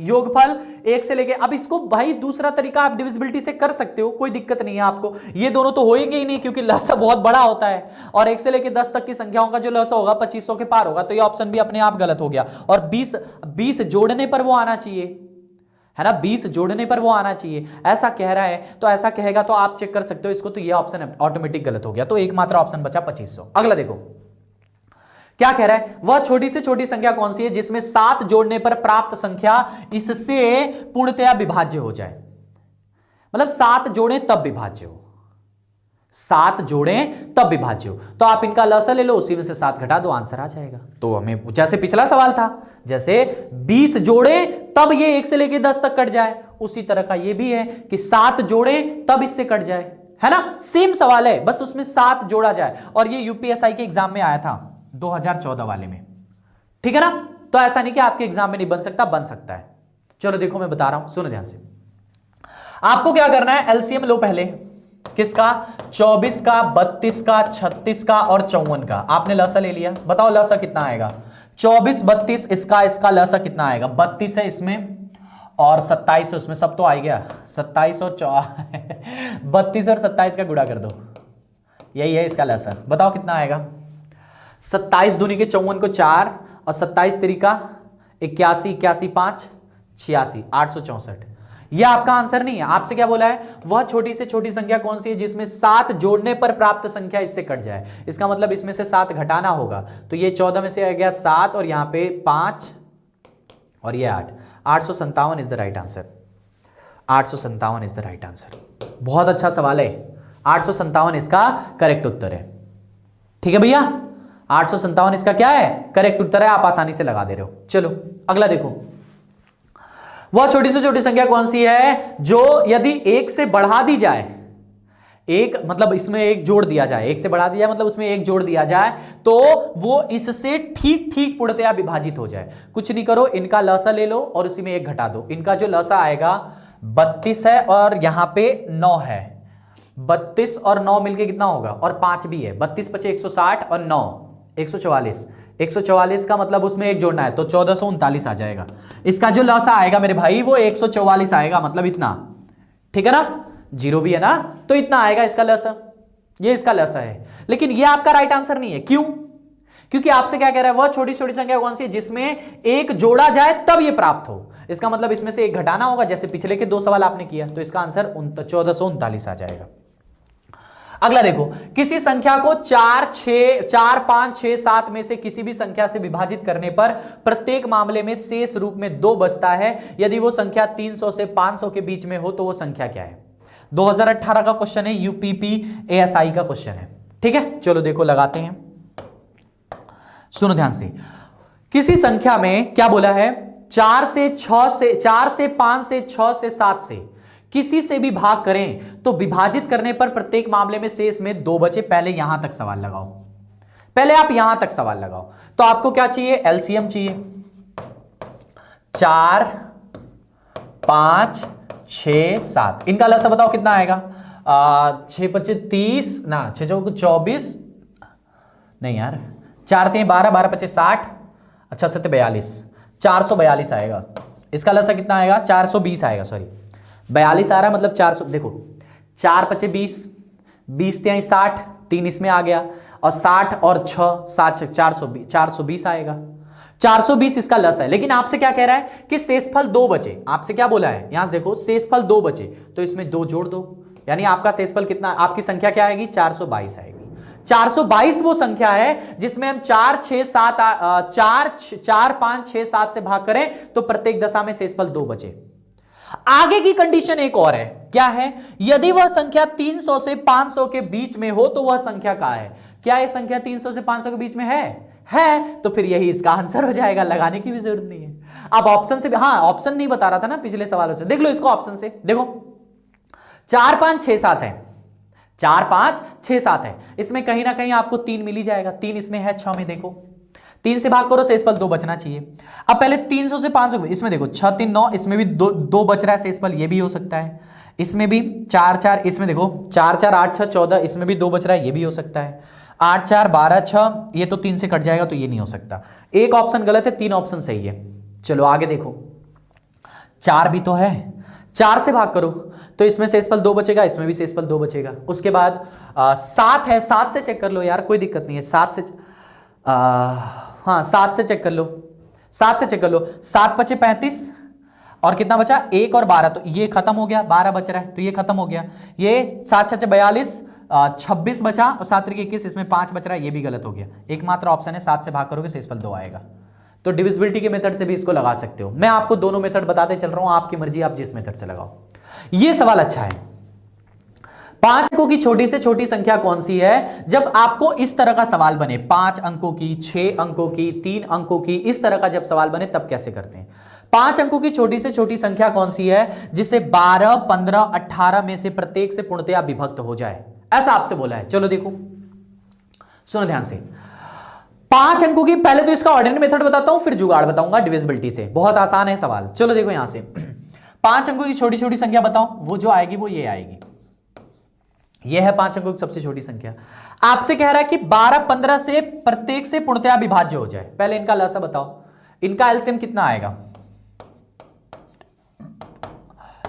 योगफल 1 से लेके, अब इसको भाई दूसरा तरीका आप डिविजिबिलिटी से कर सकते हो, कोई दिक्कत नहीं है आपको। ये दोनों तो होएंगे ही नहीं क्योंकि लसा बहुत बड़ा होता है, और 1 से लेके 10 तक की संख्याओं का जो लसा होगा 2500 के पार होगा, तो ये ऑप्शन भी अपने आप गलत हो गया। और 20 जोड़ने पर वो आना चाहिए, है ना, 20 जोड़ने पर वो आना चाहिए, ऐसा कह रहा है। तो ऐसा कहेगा तो आप चेक कर सकते हो इसको, तो ये ऑप्शन ऑटोमेटिक गलत हो गया, तो एकमात्र ऑप्शन बचा 2500। अगला देखो क्या कह रहा है, वह छोटी से छोटी संख्या कौन सी है जिसमें 7 जोड़ने पर प्राप्त संख्या इससे पूर्णतया विभाज्य हो जाए। मतलब 7 जोड़े तब विभाज्य हो, 7 जोड़े तब विभाज्य हो। तो आप इनका लसा ले लो, उसी में से 7 घटा दो, आंसर आ जाएगा। तो हमें जैसे पिछला सवाल था, जैसे 20 जोड़े तब ये 1 से लेके 10 तक कट जाए, उसी तरह का ये भी है कि 7 जोड़े तब इससे कट जाए, है ना, सेम सवाल है, बस उसमें 7 जोड़ा जाए। और ये यूपीएसआई के एग्जाम में आया था 2014 वाले में, ठीक है ना। तो ऐसा नहीं कि आपके एग्जाम में नहीं बन सकता, बन सकता है। चलो देखो मैं बता रहा हूं, सुनो ध्यान से। आपको क्या करना है, एलसीएम लो पहले, किसका, 24 का, 32 का, 36 का और 54 का। आपने लसा ले लिया, बताओ लसा कितना आएगा। 24, 32, इसका लसा कितना आएगा, 32 है इसमें और 27 है उसमें, सब तो आ गया। 27 और 32 और 27 का गुणा कर दो, यही है इसका लसा। बताओ कितना आएगा। 27 दूनी के 54 को 4 और 27 तरीका 81, 81 5 86, 864। यह आपका आंसर नहीं है। आपसे क्या बोला है, वह छोटी से छोटी संख्या कौन सी है जिसमें 7 जोड़ने पर प्राप्त संख्या इससे कट जाए। इसका मतलब इसमें से 7 घटाना होगा, तो ये 14 में से आ गया 7 और यहां पे 5 और ये 8, 857 is the right answer. 857 is the right answer. बहुत अच्छा सवाल है, 857 इसका करेक्ट उत्तर है। ठीक है भैया, 857 इसका क्या है, करेक्ट उत्तर है। आप आसानी से लगा दे रहे हो। चलो अगला देखो, वह छोटी से छोटी संख्या कौन सी है जो यदि 1 से बढ़ा दी जाए, एक मतलब इसमें 1 जोड़ दिया जाए, 1 से बढ़ा दिया मतलब उसमें 1 जोड़ दिया जाए, तो वो इससे ठीक ठीक पूर्णतया विभाजित हो जाए। कुछ नहीं करो, इनका लसा ले लो और उसी में 1 घटा दो। इनका जो लसा आएगा 32 है और यहां पे 9 है, 32 और 9 मिलके कितना होगा, और 5 भी है, 32 पचे 160 और 9 144। 144 का मतलब उसमें 1 जोड़ना है, तो 1439 आ जाएगा। इसका जो लसा आएगा मेरे भाई वो 144 आएगा, मतलब इतना, ठीक है ना, 0 भी है ना, तो इतना आएगा इसका लसा। ये इसका लसा है, लेकिन ये आपका राइट आंसर नहीं है। क्यों? क्योंकि आपसे क्या कह रहा है, वह छोटी छोटी संख्या कौन सी है जिसमें 1 जोड़ा जाए तब ये प्राप्त हो। इसका मतलब इसमें से 1 घटाना होगा, जैसे पिछले के 2 सवाल आपने किया, तो इसका आंसर 1439 आ जाएगा। अगला देखो, किसी संख्या को 4, 5, 6, 7 में से किसी भी संख्या से विभाजित करने पर प्रत्येक मामले में शेष रूप में 2 बचता है। यदि वो संख्या 300 से 500 के बीच में हो तो वो संख्या क्या है। 2018 का क्वेश्चन है, यूपीपी एएसआई का क्वेश्चन है। ठीक है, चलो देखो लगाते हैं, सुनो ध्यान से। किसी संख्या में क्या बोला है, 4 से 5 से 6 से 7 से किसी से भी भाग करें तो विभाजित करने पर प्रत्येक मामले में शेष में 2 बचे। पहले यहां तक सवाल लगाओ, पहले आप यहां तक सवाल लगाओ। तो आपको क्या चाहिए, एलसीएम चाहिए। 4, 5, 6, 7, इनका लसा बताओ कितना आएगा। 6 पचे 30 ना, 6 चौको 24 नहीं यार, 4 3 12, 12 पचे 60, अच्छा 7 42, 442 आएगा। इसका लसा कितना आएगा, 420 आएगा, सॉरी 42 आ रहा है, मतलब 400। देखो 4 पचे 20, 20 3 60, 3 इसमें आ गया, और 60 और 6 7 420 आएगा। 420 इसका लस है। लेकिन आपसे क्या कह रहा है कि शेषफल 2 बचे। आपसे क्या बोला है, यहां से देखो शेषफल 2 बचे, तो इसमें 2 जोड़ दो, यानी आपका शेषफल कितना, आपकी संख्या क्या आएगी, 422 आएगी। 422 वो संख्या है जिसमें हम 4 5 6 7 से भाग करें तो प्रत्येक दशा में शेषफल 2 बचे। आगे की कंडीशन एक और है, क्या है, यदि वह संख्या 300 से 500 के बीच में हो तो वह संख्या क्या है। क्या यह संख्या 300 से 500 के बीच में है, तो फिर यही इसका आंसर हो जाएगा, लगाने की भी जरूरत नहीं है। अब ऑप्शन से, हाँ ऑप्शन नहीं बता रहा था ना पिछले सवालों से, देख लो इसको ऑप्शन से। देखो 4 5 6 7 है, 4 5 6 7 है, इसमें कहीं ना कहीं आपको 3 मिल ही जाएगा। 3 इसमें है, 6 में देखो 3 से भाग करो, शेषफल 2 बचना चाहिए। अब पहले 300 से 500, इसमें देखो 6 3 9, इसमें भी 2 बच रहा है शेषफल, ये भी हो सकता है। इसमें भी 4 4, इसमें देखो 4 4 8 6 14, इसमें भी 2 बच रहा है, ये भी हो सकता है। 8 4 12 6, ये तो 3 से कट जाएगा, तो ये नहीं हो सकता। एक ऑप्शन गलत है, 3 ऑप्शन सही है। चलो आगे देखो, 4 भी तो है, 4 से भाग करो तो इसमें शेषफल 2 बचेगा, इसमें भी शेषफल 2 बचेगा। उसके बाद 7 है, 7 से चेक कर लो यार, कोई दिक्कत नहीं है। 7 से हाँ 7 से चेक कर लो, 7 से चेक कर लो। 7 बचे 35, और कितना बचा 1 और 12, तो ये खत्म हो गया। 12 बच रहा है तो ये खत्म हो गया। ये 7 6 42, 26 बचा, और 7 3 21, इसमें 5 बच रहा है, ये भी गलत हो गया। एकमात्र ऑप्शन है 7 से भाग करोगे शेषफल 2 आएगा। तो डिविजिबिलिटी के मेथड से भी इसको लगा सकते हो। मैं आपको दोनों मेथड बताते चल रहा हूं, आपकी मर्जी, आप जिस मेथड से लगाओ। ये सवाल अच्छा है। 5 अंकों की छोटी से छोटी संख्या कौन सी है? जब आपको इस तरह का सवाल बने, 5 अंकों की, 6 अंकों की, 3 अंकों की, इस तरह का जब सवाल बने तब कैसे करते हैं? 5 अंकों की छोटी से छोटी संख्या कौन सी है जिसे 12 15 18 में से प्रत्येक से पूर्णतया विभक्त हो जाए, ऐसा आपसे बोला है। चलो देखो, सुनो ध्यान से। 5 अंकों की, पहले तो इसका ऑर्डिनरी मेथड बताता हूं, फिर जुगाड़ बताऊंगा डिविजिबिलिटी से। बहुत आसान है सवाल। चलो देखो यहां से 5 अंकों की छोटी छोटी संख्या बताओ, वो जो आएगी वो ये आएगी। ये है 5 अंकों की सबसे छोटी संख्या। आपसे कह रहा है कि 12 15 से प्रत्येक से पूर्णतया विभाज्य हो जाए। पहले इनका लसा बताओ, इनका एलसीएम कितना आएगा?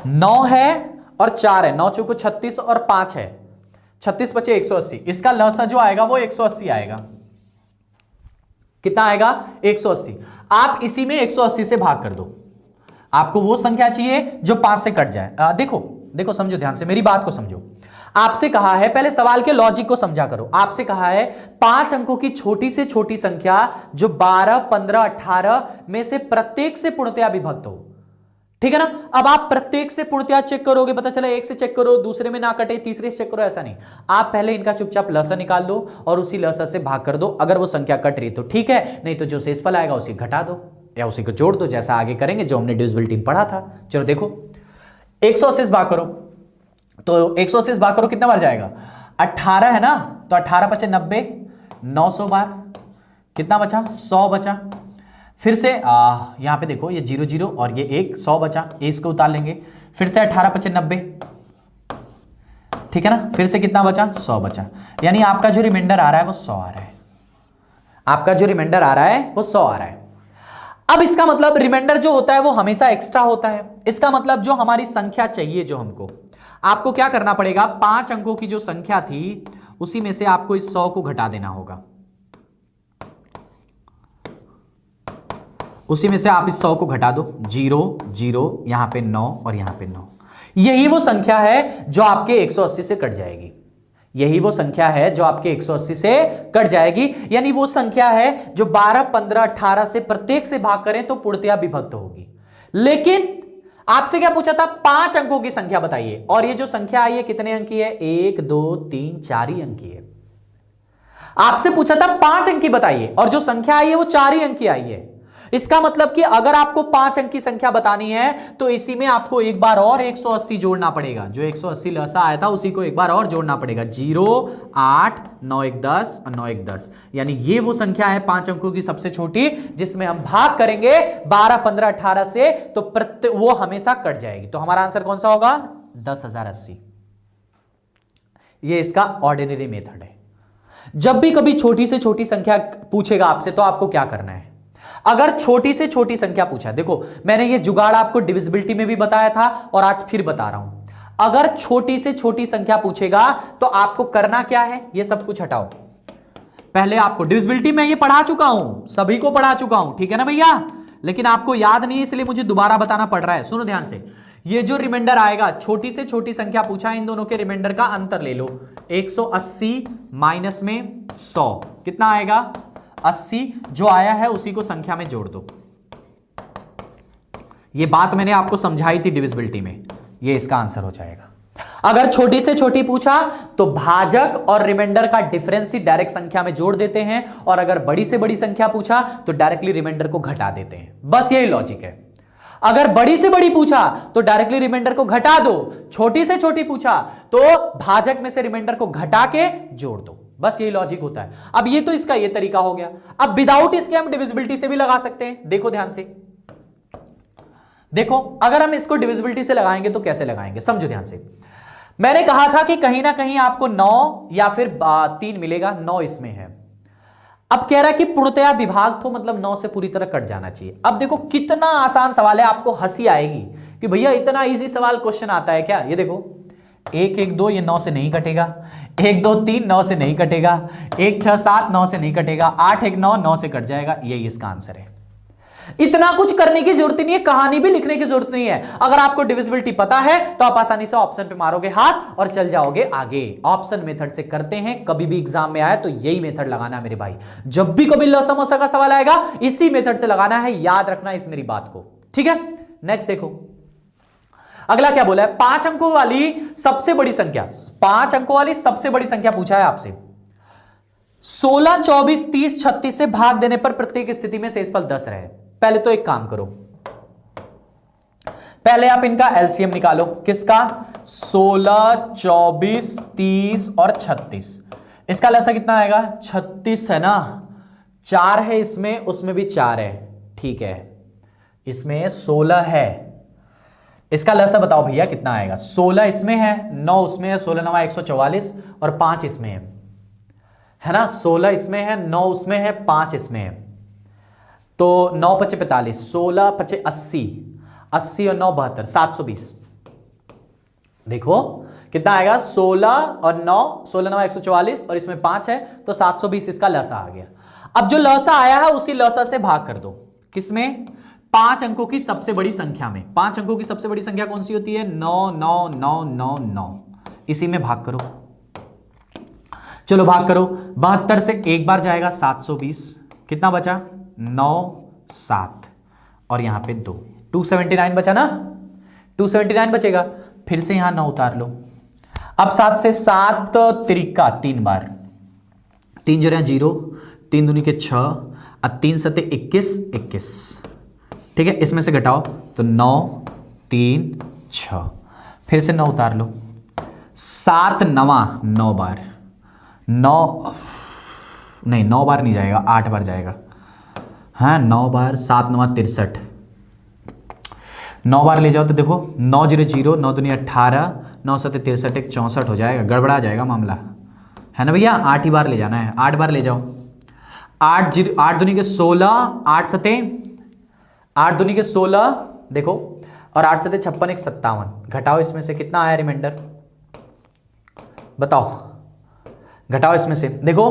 9 है और 4 है, 9 चौको 36 और 5 है, 36 बचे 180। इसका लसा जो आएगा वो 180 आएगा। कितना आएगा? 180। आप इसी में 180 से भाग कर दो। आपको वो संख्या चाहिए जो 5 से कट जाए। देखो देखो, समझो ध्यान से, मेरी बात को समझो। आपसे कहा है, पहले सवाल के लॉजिक को समझा करो। आपसे कहा है 5 अंकों की छोटी से छोटी संख्या जो 12 15 18 में से प्रत्येक से पूर्णतया विभक्त हो। ठीक है ना? अब आप प्रत्येक से पूर्णतया चेक करोगे, पता चला एक से चेक करो, दूसरे में ना कटे, तीसरे से चेक करो, ऐसा नहीं। आप पहले इनका चुपचाप लसा निकाल दो और उसी लसा से भाग कर दो। अगर वो संख्या कट रही तो ठीक है, नहीं तो जो शेषफल आएगा उसी घटा दो या उसी को जोड़ दो, जैसा आगे करेंगे, जो हमने डिविजिबिलिटी में पढ़ा था। चलो देखो, 180 से भाग करो, तो 180 से भाग करो, कितना बार जाएगा? 18 है ना, तो 18 पचे 90, 900 बार, कितना बचा? 100 बचा। फिर से यहां पे देखो, ये 0 0 और ये 1, 100 बचा, इसको उतार लेंगे। फिर से 18 पचे 90, ठीक है ना? फिर से कितना बचा? 100 बचा। यानी आपका जो रिमाइंडर आ रहा है वो 100 आ रहा है। आपका जो रिमाइंडर आ रहा है वो 100 आ रहा है। अब इसका मतलब रिमाइंडर जो होता है वो हमेशा एक्स्ट्रा होता है। इसका मतलब जो हमारी संख्या चाहिए, जो हमको, आपको क्या करना पड़ेगा? 5 अंकों की जो संख्या थी उसी में से आपको इस 100 को घटा देना होगा। उसी में से आप इस 100 को घटा दो, 0 0, यहां पे 9 और यहां पे 9। यही वो संख्या है जो आपके 180 से कट जाएगी। यही वो संख्या है जो आपके 180 से कट जाएगी। यानी वो संख्या है जो 12 15 18 से प्रत्येक से भाग करें तो पूर्णतया विभक्त होगी। लेकिन आपसे क्या पूछा था? 5 अंकों की संख्या बताइए, और ये जो संख्या आई है कितने अंक की है? 1 2 3 4 ही अंक की है। आपसे पूछा था 5 अंक की बताइए, और जो संख्या आई है वो 4 ही अंक की आई है। इसका मतलब कि अगर आपको 5 अंक की संख्या बतानी है तो इसी में आपको एक बार और 180 जोड़ना पड़ेगा। जो 180 लसा आया था उसी को एक बार और जोड़ना पड़ेगा। 0 8 9 1 10 और 9 1 10। यानी ये वो संख्या है 5 अंकों की सबसे छोटी जिसमें हम भाग करेंगे 12 15 18 से, तो वो हमेशा कट जाएगी। तो हमारा आंसर कौन सा होगा? 10,080। ये इसका ऑर्डिनरी मेथड है। जब भी कभी छोटी से छोटी संख्या पूछेगा आपसे तो आपको क्या करना है? अगर छोटी से छोटी संख्या पूछा, देखो मैंने ये जुगाड़ आपको डिविजिबिलिटी में भी बताया था और आज फिर बता रहा हूं। अगर छोटी से छोटी संख्या पूछेगा तो आपको करना क्या है? ये सब कुछ हटाओ। पहले आपको डिविजिबिलिटी में ये पढ़ा चुका हूं, सभी को पढ़ा चुका हूं, ठीक है ना भैया? लेकिन आपको याद नहीं है इसलिए मुझे दोबारा बताना पड़ रहा है। सुनो ध्यान से, ये जो रिमाइंडर आएगा, छोटी से छोटी संख्या पूछा, इन दोनों के रिमाइंडर का अंतर ले लो। 180 माइनस में 100 कितना आएगा? 80। जो आया है उसी को संख्या में जोड़ दो। ये बात मैंने आपको समझाई थी डिविजिबिलिटी में, ये इसका आंसर हो जाएगा। अगर छोटी से छोटी पूछा तो भाजक और रिमाइंडर का डिफरेंस ही डायरेक्ट संख्या में जोड़ देते हैं, और अगर बड़ी से बड़ी संख्या पूछा तो डायरेक्टली रिमाइंडर को घटा देते हैं। बस यही लॉजिक है। अगर बड़ी से बड़ी पूछा तो डायरेक्टली रिमाइंडर को घटा दो, छोटी से छोटी पूछा तो भाजक में से रिमाइंडर को घटा के जोड़ दो। बस यही लॉजिक होता है। अब ये तो इसका ये तरीका हो गया। अब विदाउट इसके हम डिविजिबिलिटी से भी लगा सकते हैं। देखो ध्यान से, देखो अगर हम इसको डिविजिबिलिटी से लगाएंगे तो कैसे लगाएंगे, समझो ध्यान से। मैंने कहा था कि कहीं ना कहीं आपको 9 या फिर 3 मिलेगा, 9 इसमें है। अब कह रहा है कि पूर्णतया विभाग तो मतलब 9 से पूरी तरह कट जाना चाहिए। अब देखो कितना आसान सवाल है, आपको हंसी आएगी कि भैया इतना इजी सवाल क्वेश्चन आता है क्या। ये देखो 1 1 2 ये 9 से नहीं कटेगा, 1 2 3 9 से नहीं कटेगा, 1 6 7 9 से नहीं कटेगा, 8 1 9 9 से कट जाएगा। यही इसका आंसर है। इतना कुछ करने की जरूरत नहीं है, कहानी भी लिखने की जरूरत नहीं है। अगर आपको डिविजिबिलिटी पता है तो आप आसानी से ऑप्शन पे मारोगे हाथ और चल जाओगे आगे। ऑप्शन मेथड से करते हैं, कभी भी एग्जाम में आया तो यही मेथड लगाना है मेरे भाई। जब भी कभी लसमोसा का सवाल आएगा इसी मेथड से लगाना है, याद रखना इस मेरी बात को, ठीक है। नेक्स्ट देखो अगला क्या बोला है, 5 अंकों वाली सबसे बड़ी संख्या, 5 अंकों वाली सबसे बड़ी संख्या पूछा है आपसे। 16 24 30 36 से भाग देने पर प्रत्येक स्थिति में शेषफल 10 रहे। पहले तो एक काम करो, पहले आप इनका एलसीएम निकालो। किसका? 16 24 30 और 36। इसका लसा कितना आएगा? 36 है ना, 4 है इसमें, उसमें भी 4 है, ठीक है। इसमें 16 है, इसका लसा बताओ भैया कितना आएगा। 16 इसमें है, 9 उसमें है, 16 9 144 और 5 इसमें है ना। 16 इसमें है, 9 उसमें है, 5 इसमें है, तो 9 5 45, 16 5 80, 80 और 9 72, 720। देखो कितना आएगा, 16 और 9, 16 9 144 और इसमें 5 है तो 720 इसका लसा आ गया। अब जो लसा आया है उसी लसा से भाग कर दो। किसमें? 5 अंकों की सबसे बड़ी संख्या में। 5 अंकों की सबसे बड़ी संख्या कौन सी होती है? 9 9 9 9 9। इसी में भाग करो, चलो भाग करो। 72 से एक बार जाएगा 720, कितना बचा? 9 7 और यहां पे 2, 279 बचा ना, 279 बचेगा। फिर से यहां 9 उतार लो। अब 7 से 7 त्रिका 3 बार, 3 0 0, 3 दूनी के 6 और 3 7 21 21, ठीक है। इसमें से घटाओ तो 9 3 6, फिर से 9 उतार लो। 7 9 9 बार, 9 नहीं 9 बार नहीं जाएगा, 8 बार जाएगा। हाँ 9 बार, 7 9 63, 9 बार ले जाओ तो देखो 9 0 0, 9 दूनी 18, 9 7 63 एक 64 हो जाएगा, गड़बड़ा जाएगा मामला, है ना भैया। 8 ही बार ले जाना है, 8 बार ले जाओ। 8 दूनी के 16, 8 सते 8 दूनी के 16 देखो, और 8 सते 56 एक 57। घटाओ इसमें से कितना आया रिमाइंडर, बताओ घटाओ इसमें से। देखो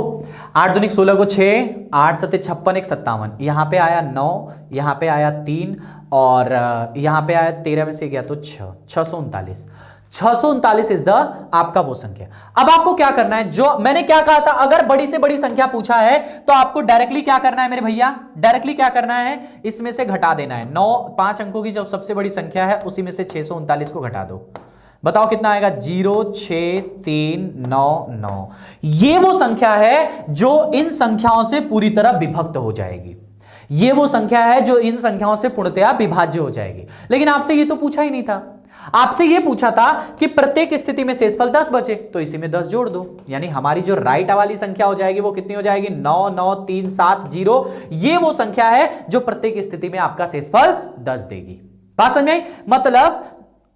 8 दूनी 16 को 6, 8 सते 56 एक 57, यहाँ पे आया 9, यहाँ पे आया 3 और यहाँ पे आया 13 में से गया तो 6, 639। 639 इज द आपका वो संख्या। अब आपको क्या करना है, जो मैंने क्या कहा था, अगर बड़ी से बड़ी संख्या पूछा है तो आपको डायरेक्टली क्या करना है मेरे भैया, डायरेक्टली क्या करना है, इसमें से घटा देना है। 9 5 अंकों की जो सबसे बड़ी संख्या है उसी में से 639 को घटा दो। बताओ कितना आएगा? 0 6 3 9 9। ये वो संख्या है जो इन संख्याओं से पूरी तरह विभक्त हो जाएगी। ये वो संख्या है जो इन संख्याओं से पूर्णतया विभाज्य हो जाएगी। लेकिन आपसे ये तो पूछा ही नहीं था, आपसे ये पूछा था कि प्रत्येक स्थिति में शेषफल 10 बचे, तो इसी में 10 जोड़ दो, यानी हमारी जो राइट वाली संख्या हो जाएगी वो कितनी हो जाएगी? 9 9 3 7 0। ये वो संख्या है जो प्रत्येक स्थिति में आपका शेषफल 10 देगी। बात समझ में आई? मतलब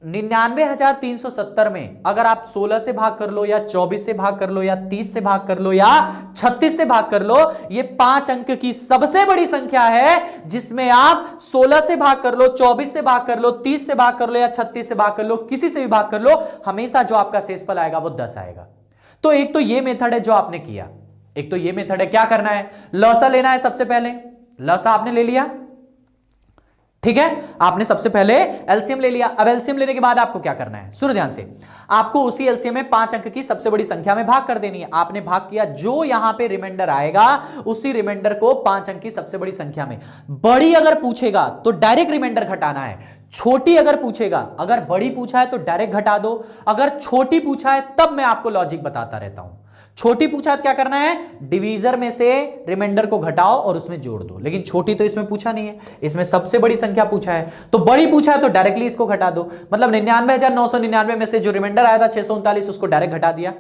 99,370 में अगर आप 16 से भाग कर लो या 24 से भाग कर लो या 30 से भाग कर लो या 36 से भाग कर लो, ये 5 अंक की सबसे बड़ी संख्या है जिसमें आप 16 से भाग कर लो, 24 से भाग कर लो, 30 से भाग कर लो या 36 से भाग कर लो, किसी से भी भाग कर लो, हमेशा जो आपका शेषफल आएगा वो 10 आएगा। तो एक तो ये मेथड है जो आपने किया, एक तो ये मेथड है। क्या करना है? लसा लेना है सबसे पहले। लसा आपने ले लिया, ठीक है, आपने सबसे पहले एलसीएम ले लिया। अब एलसीएम लेने के बाद आपको क्या करना है, सुनो ध्यान से। आपको उसी एलसीएम में 5 अंक की सबसे बड़ी संख्या में भाग कर देनी है। आपने भाग किया, जो यहां पे रिमाइंडर आएगा उसी रिमाइंडर को 5 अंक की सबसे बड़ी संख्या में। बड़ी अगर पूछेगा तो डायरेक्ट रिमाइंडर घटाना है, छोटी अगर पूछेगा, अगर बड़ी पूछा है तो डायरेक्ट घटा दो, अगर छोटी पूछा है तब मैं आपको लॉजिक बताता रहता हूं। छोटी पूछा तो क्या करना है, डिवीजर में से रिमाइंडर को घटाओ और उसमें जोड़ दो। लेकिन छोटी तो इसमें पूछा नहीं है, इसमें सबसे बड़ी संख्या पूछा है। तो बड़ी पूछा है तो डायरेक्टली इसको घटा दो। मतलब 99,999 में से जो रिमाइंडर आया था 639 उसको डायरेक्ट घटा दिया।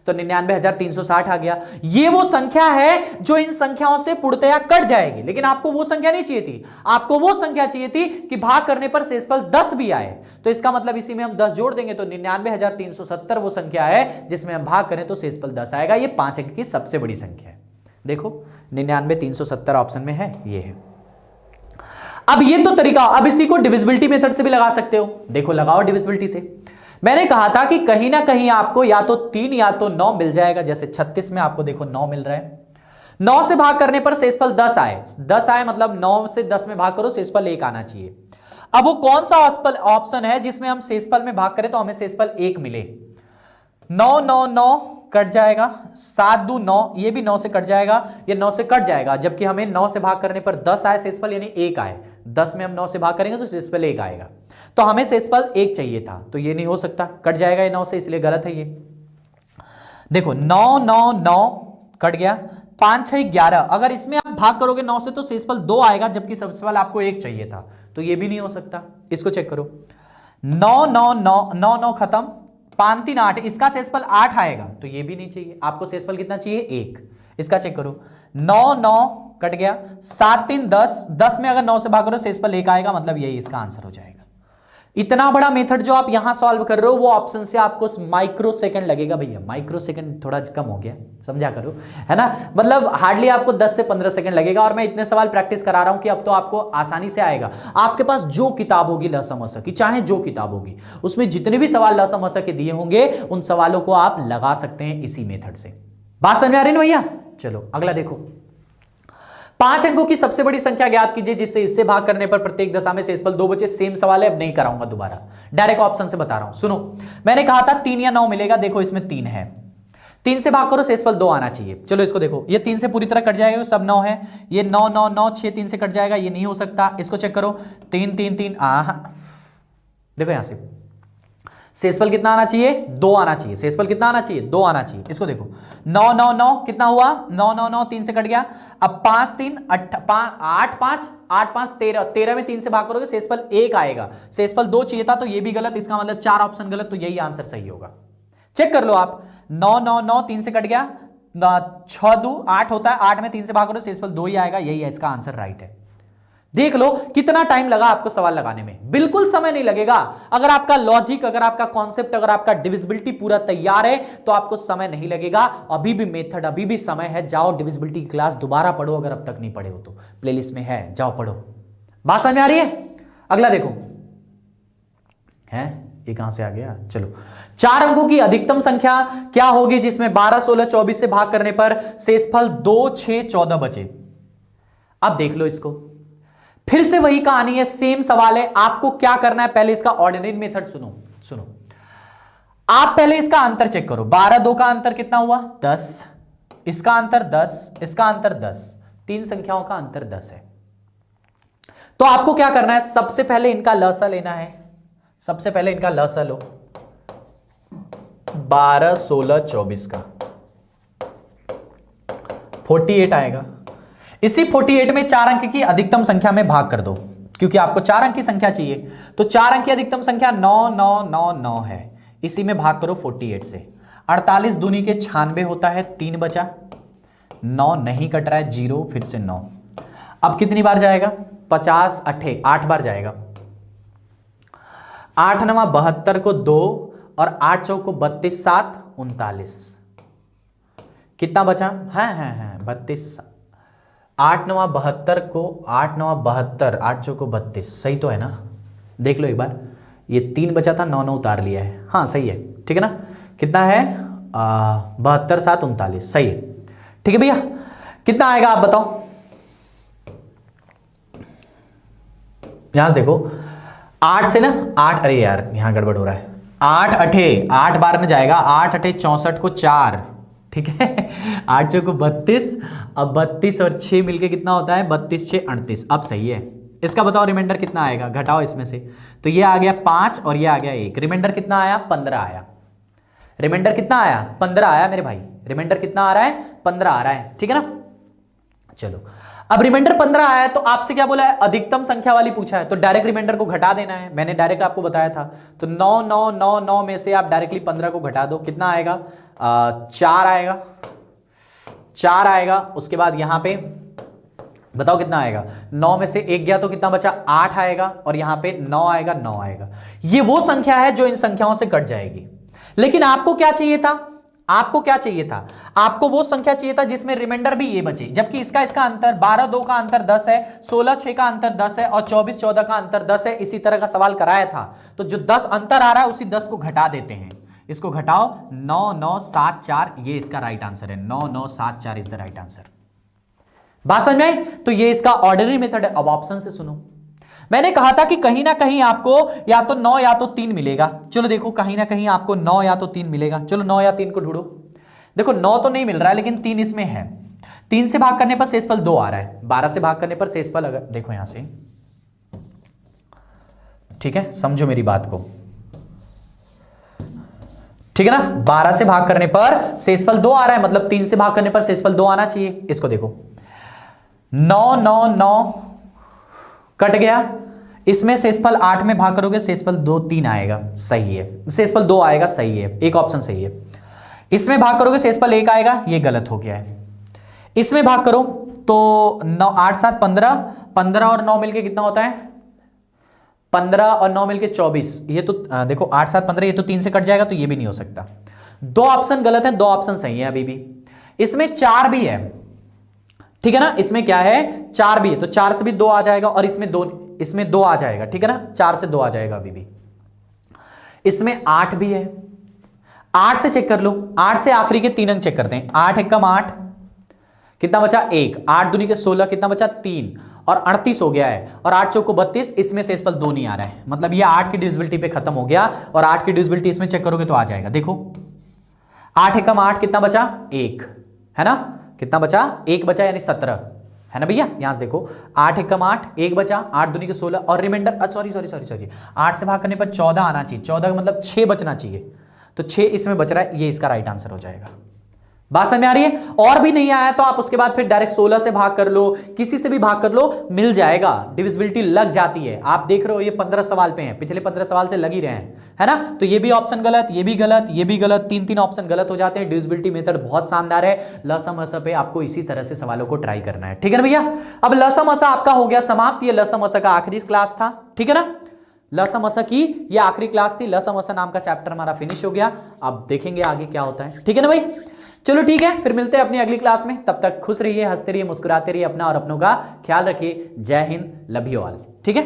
तो 99,360 आ गया। ये वो संख्या है जो इन संख्याओं से पूर्णतया कट जाएगी, लेकिन आपको वो संख्या नहीं चाहिए थी, आपको वो संख्या चाहिए थी कि भाग करने पर शेषफल 10 भी आए। तो इसका मतलब इसी में हम 10 जोड़ देंगे तो 99,370 वो संख्या है जिसमें हम भाग करें तो शेषफल 10 आएगा। ये 5 अंक की सबसे बड़ी संख्या है। देखो 99,370 ऑप्शन में है, ये है। अब ये तो तरीका, अब इसी को डिविजिबिलिटी मेथड से भी लगा सकते हो। देखो लगाओ डिविजिबिलिटी से। मैंने कहा था कि कहीं ना कहीं आपको या तो 3 या तो 9 मिल जाएगा। जैसे 36 में आपको देखो 9 मिल रहा है। 9 से भाग करने पर शेषफल 10 आए, 10 आए मतलब 9 से 10 में भाग करो शेषफल 1 आना चाहिए। अब वो कौन सा ऑप्शन है जिसमें हम शेषफल में भाग करें तो हमें शेषफल 1 मिले। 9 9 9 कट जाएगा, 7 2 9, ये भी 9 से कट जाएगा, ये 9 से कट जाएगा, जबकि हमें 9 से भाग करने पर 10 आए शेषफल, यानी 1 आए। 10 में हम 9 से भाग करेंगे तो शेषफल 1 आएगा, तो हमें शेषफल 1 चाहिए था, तो ये नहीं हो सकता, कट जाएगा ये 9 से, इसलिए गलत है ये। देखो 9 9 9 कट गया, 5 6 11, अगर इसमें आप भाग करोगे 9 से तो शेषफल 2 आएगा, जबकि शेषफल आपको 1 चाहिए था, तो ये भी नहीं हो सकता। इसको चेक करो, 9 9 9 9 9 खत्म, 5 3 8, इसका शेषफल 8 आएगा, तो ये भी नहीं चाहिए। आपको शेषफल कितना चाहिए? 1। इसका चेक करो, 9 9 कट गया, 7 3 10, 10 में अगर 9 से भाग करो शेषफल 1 आएगा, मतलब यही इसका आंसर हो जाएगा। इतना बड़ा मेथड जो आप यहां सॉल्व कर रहे हो वो ऑप्शन से आपको माइक्रो सेकंड लगेगा भैया, माइक्रो सेकंड थोड़ा कम हो गया, समझा करो, है ना, मतलब हार्डली आपको 10 से 15 सेकंड लगेगा। और मैं इतने सवाल प्रैक्टिस करा रहा हूं कि अब तो आपको आसानी से आएगा। आपके पास जो किताब होगी लसमसा की, चाहे जो किताब होगी, उसमें जितने भी सवाल लसमसा के दिए होंगे उन सवालों को आप लगा सकते हैं इसी मेथड से। बात समझ आ रही है भैया? चलो अगला देखो, 5 अंकों की सबसे बड़ी संख्या ज्ञात कीजिए जिससे इससे भाग करने पर प्रत्येक दशा में शेषफल 2 बचे। सेम सवाल है, अब नहीं कराऊंगा दोबारा, डायरेक्ट ऑप्शन से बता रहा हूं। सुनो, मैंने कहा था 3 या 9 मिलेगा, देखो इसमें 3 है, 3 से भाग करो शेषफल 2 आना चाहिए। चलो इसको देखो, ये 3 से पूरी तरह कट जाएगा, सब 9 है, ये 9 9 9 6 3 से कट जाएगा, ये नहीं हो सकता। इसको चेक करो, 3 3 3, देखो यहां से शेषफल कितना आना चाहिए? 2 आना चाहिए। शेषफल कितना आना चाहिए? 2 आना चाहिए। इसको देखो, 9 9 9 कितना हुआ? 9 9 9, 3 से कट गया। अब 5 3 8 5 8 5 13, 13 में 3 से भाग करोगे शेषफल 1 आएगा, शेषफल 2 चाहिए था, तो ये भी गलत, इसका मतलब 4 ऑप्शन गलत, तो यही आंसर सही होगा। चेक कर लो आप, 9 9 9 3 से कट गया, 6 2 8 होता है, 8 में 3 से भाग करो शेषफल 2 ही आएगा, यही है इसका आंसर, राइट है। देख लो कितना टाइम लगा आपको सवाल लगाने में, बिल्कुल समय नहीं लगेगा। अगर आपका लॉजिक, अगर आपका कॉन्सेप्ट, अगर आपका डिविजिबिलिटी पूरा तैयार है तो आपको समय नहीं लगेगा। अभी भी मेथड, अभी भी समय है, जाओ डिविजिबिलिटी की क्लास दोबारा पढ़ो, अगर अब तक नहीं पढ़े हो तो प्लेलिस्ट में है, जाओ पढ़ो। बात समझ में आ रही है? अगला देखो, है ये कहां से आ गया? चलो, 4 अंकों की अधिकतम संख्या क्या होगी जिसमें 12 16 24 से भाग करने पर शेषफल 2 6 14 बचे। अब देख लो इसको, फिर से वही कहानी है, सेम सवाल है। आपको क्या करना है, पहले इसका ऑर्डिनरी मेथड सुनो, आप पहले इसका अंतर चेक करो। 12 2 का अंतर कितना हुआ? 10, इसका अंतर 10, इसका अंतर 10, 3 संख्याओं का अंतर 10 है। तो आपको क्या करना है, सबसे पहले इनका लसा लेना है, सबसे पहले इनका लसा लो, 12 16 24 का 48 आएगा। इसी 48 में 4 अंक की अधिकतम संख्या में भाग कर दो, क्योंकि आपको 4 अंक की संख्या चाहिए, तो 4 अंक की अधिकतम संख्या 9 9 9 9 है, इसी में भाग करो 48 से। 48 दूनी के 96 होता है, 3 बचा, 9 नहीं कट रहा है, 0 फिर से 9। अब कितनी बार जाएगा? 50 8 बार जाएगा। 8 9 72 को 2 और 8 चौक को 32 7 39, कितना बचा? है 32, 8 9 72 को 8 9 72, 8 चौक को 32, सही तो है ना? देख लो एक बार, ये 3 बचा था, 9 9 उतार लिया है, हाँ सही है, ठीक है ना? कितना है? 72 7 39, सही है, ठीक है भैया। कितना आएगा आप बताओ? यहां से देखो, 8 से ना 8, अरे यार यहां गड़बड़ हो रहा है, 8 8 8 बार में जाएगा, 8 8 64 को 4, ठीक है, 8 चौक को 32, अब 32 और 6 मिलके कितना होता है? 32 6 38, अब सही है। इसका बताओ रिमाइंडर कितना आएगा, घटाओ इसमें से, तो ये आ गया 5 और ये आ गया 1, रिमाइंडर कितना आया? 15 आया। रिमाइंडर कितना आया? 15 आया मेरे भाई, रिमाइंडर कितना आ रहा है? 15 आ रहा है, ठीक है ना? चलो अब रिमाइंडर 15 आया है तो आपसे क्या बोला है, अधिकतम संख्या वाली पूछा है, तो डायरेक्ट रिमाइंडर को घटा देना है। मैंने डायरेक्ट आपको बताया था, तो 9 9 9 9 में से आप डायरेक्टली 15 को घटा दो, कितना आएगा, 4 आएगा, 4 आएगा। उसके बाद यहां पे बताओ कितना आएगा, 9 में से 1 गया तो कितना बचा, 8 आएगा, और यहां पे 9 आएगा, 9 आएगा। ये वो संख्या है जो इन संख्याओं से कट जाएगी। लेकिन आपको क्या चाहिए था, आपको क्या चाहिए था, आपको वो संख्या चाहिए था जिसमें रिमाइंडर भी ये बचे, जबकि इसका अंतर 12 2 का अंतर 10 है, 16 6 का अंतर 10 है, और 24 14 का अंतर 10 है। इसी तरह का सवाल कराया था, तो जो 10 अंतर आ रहा है उसी 10 को घटा देते हैं। इसको घटाओ, 9 9 7 4, ये इसका राइट आंसर है, 9 9 7 4 इज द राइट आंसर। बात समझ में आई? तो ये इसका ऑर्डिनरी मेथड है। अब ऑप्शन से सुनो, मैंने कहा था कि कहीं ना कहीं आपको या तो 9 या तो 3 मिलेगा। चलो देखो, कहीं ना कहीं आपको 9 या तो 3 मिलेगा। चलो 9 या 3 को ढूंढो। देखो 9 तो नहीं मिल रहा है, लेकिन 3 इसमें है। 3 से भाग करने पर शेषफल 2 आ रहा है, 12 से भाग करने पर शेषफल, अगर देखो यहां से, ठीक है, समझो मेरी बात को, ठीक है ना। 12 से भाग करने पर शेषफल 2 आ रहा है, मतलब 3 से भाग करने पर शेषफल 2 आना चाहिए। इसको देखो, 9 9 9 कट गया, इसमें शेषफल 8 में भाग करोगे, शेषफल 2 3 आएगा, सही है। शेषफल 2 आएगा, सही है, एक ऑप्शन सही है। इसमें भाग करोगे शेषफल 1 आएगा, ये गलत हो गया है। इसमें भाग करो तो 9 8 7 15, 15 और 9 मिलके कितना होता है, 15 और 9 मिलके 24। ये तो देखो 8 7 15, ये तो 3 से कट जाएगा, तो ये भी नहीं हो सकता। 2 ऑप्शन गलत है, 2 ऑप्शन सही है अभी भी। इसमें 4 भी है, ठीक है ना, इसमें क्या है, 4 भी है, तो 4 से भी 2 आ जाएगा, और इसमें 2 आ जाएगा, ठीक है ना, 4 से 2 आ जाएगा अभी भी। इसमें 8 भी है, 8 से चेक कर लो, 8 से आखिरी के 3 अंक चेक करते हैं। 8 एकम 8, कितना बचा 1, 8 दूनी के 16, कितना बचा 3, और 38 हो गया है, और 8 चौको 32, इसमें शेषफल 2 नहीं आ रहा है, मतलब ये 8 की डिविजिबिलिटी पे खत्म हो गया, और 8 की डिविजिबिलिटी इसमें चेक करोगे तो आ जाएगा। देखो 8 एकम 8, कितना बचा 1, है ना, कितना बचा 1 बचा, यानी 17, है ना भैया। यहां से देखो 8 एकम 8, 1 बचा, 8 दूनी के 16, और रिमाइंडर सॉरी 8 से भाग करने पर 14 आना चाहिए, 14 का मतलब 6 बचना चाहिए, तो 6 इसमें बच रहा है, ये इसका राइट आंसर हो जाएगा। बात समझ में आ रही है? और भी नहीं आया तो आप उसके बाद फिर डायरेक्ट 16 से भाग कर लो, किसी से भी भाग कर लो, मिल जाएगा, डिविजिबिलिटी लग जाती है। आप देख रहे हो ये 15 सवाल पे हैं, पिछले 15 सवाल से लग ही रहे हैं, है ना। तो ये भी ऑप्शन गलत, ये भी गलत, ये भी गलत, 3 ऑप्शन गलत हो जाते हैं। डिविजिबिलिटी मेथड बहुत शानदार है। लसम हसा पे आपको इसी तरह से सवालों को ट्राई करना है, ठीक है ना भैया। अब लसम हसा आपका हो गया समाप्त, ये लसम हसा का आखिरी क्लास था, ठीक है ना। लसम हसा की ये आखिरी क्लास थी, लसम हसा नाम का चैप्टर हमारा फिनिश हो गया। अब देखेंगे आगे क्या होता है, ठीक है ना भाई। चलो ठीक है, फिर मिलते हैं अपनी अगली क्लास में। तब तक खुश रहिए, हंसते रहिए, मुस्कुराते रहिए, अपना और अपनों का ख्याल रखिए। जय हिंद, लव यू ऑल, ठीक है।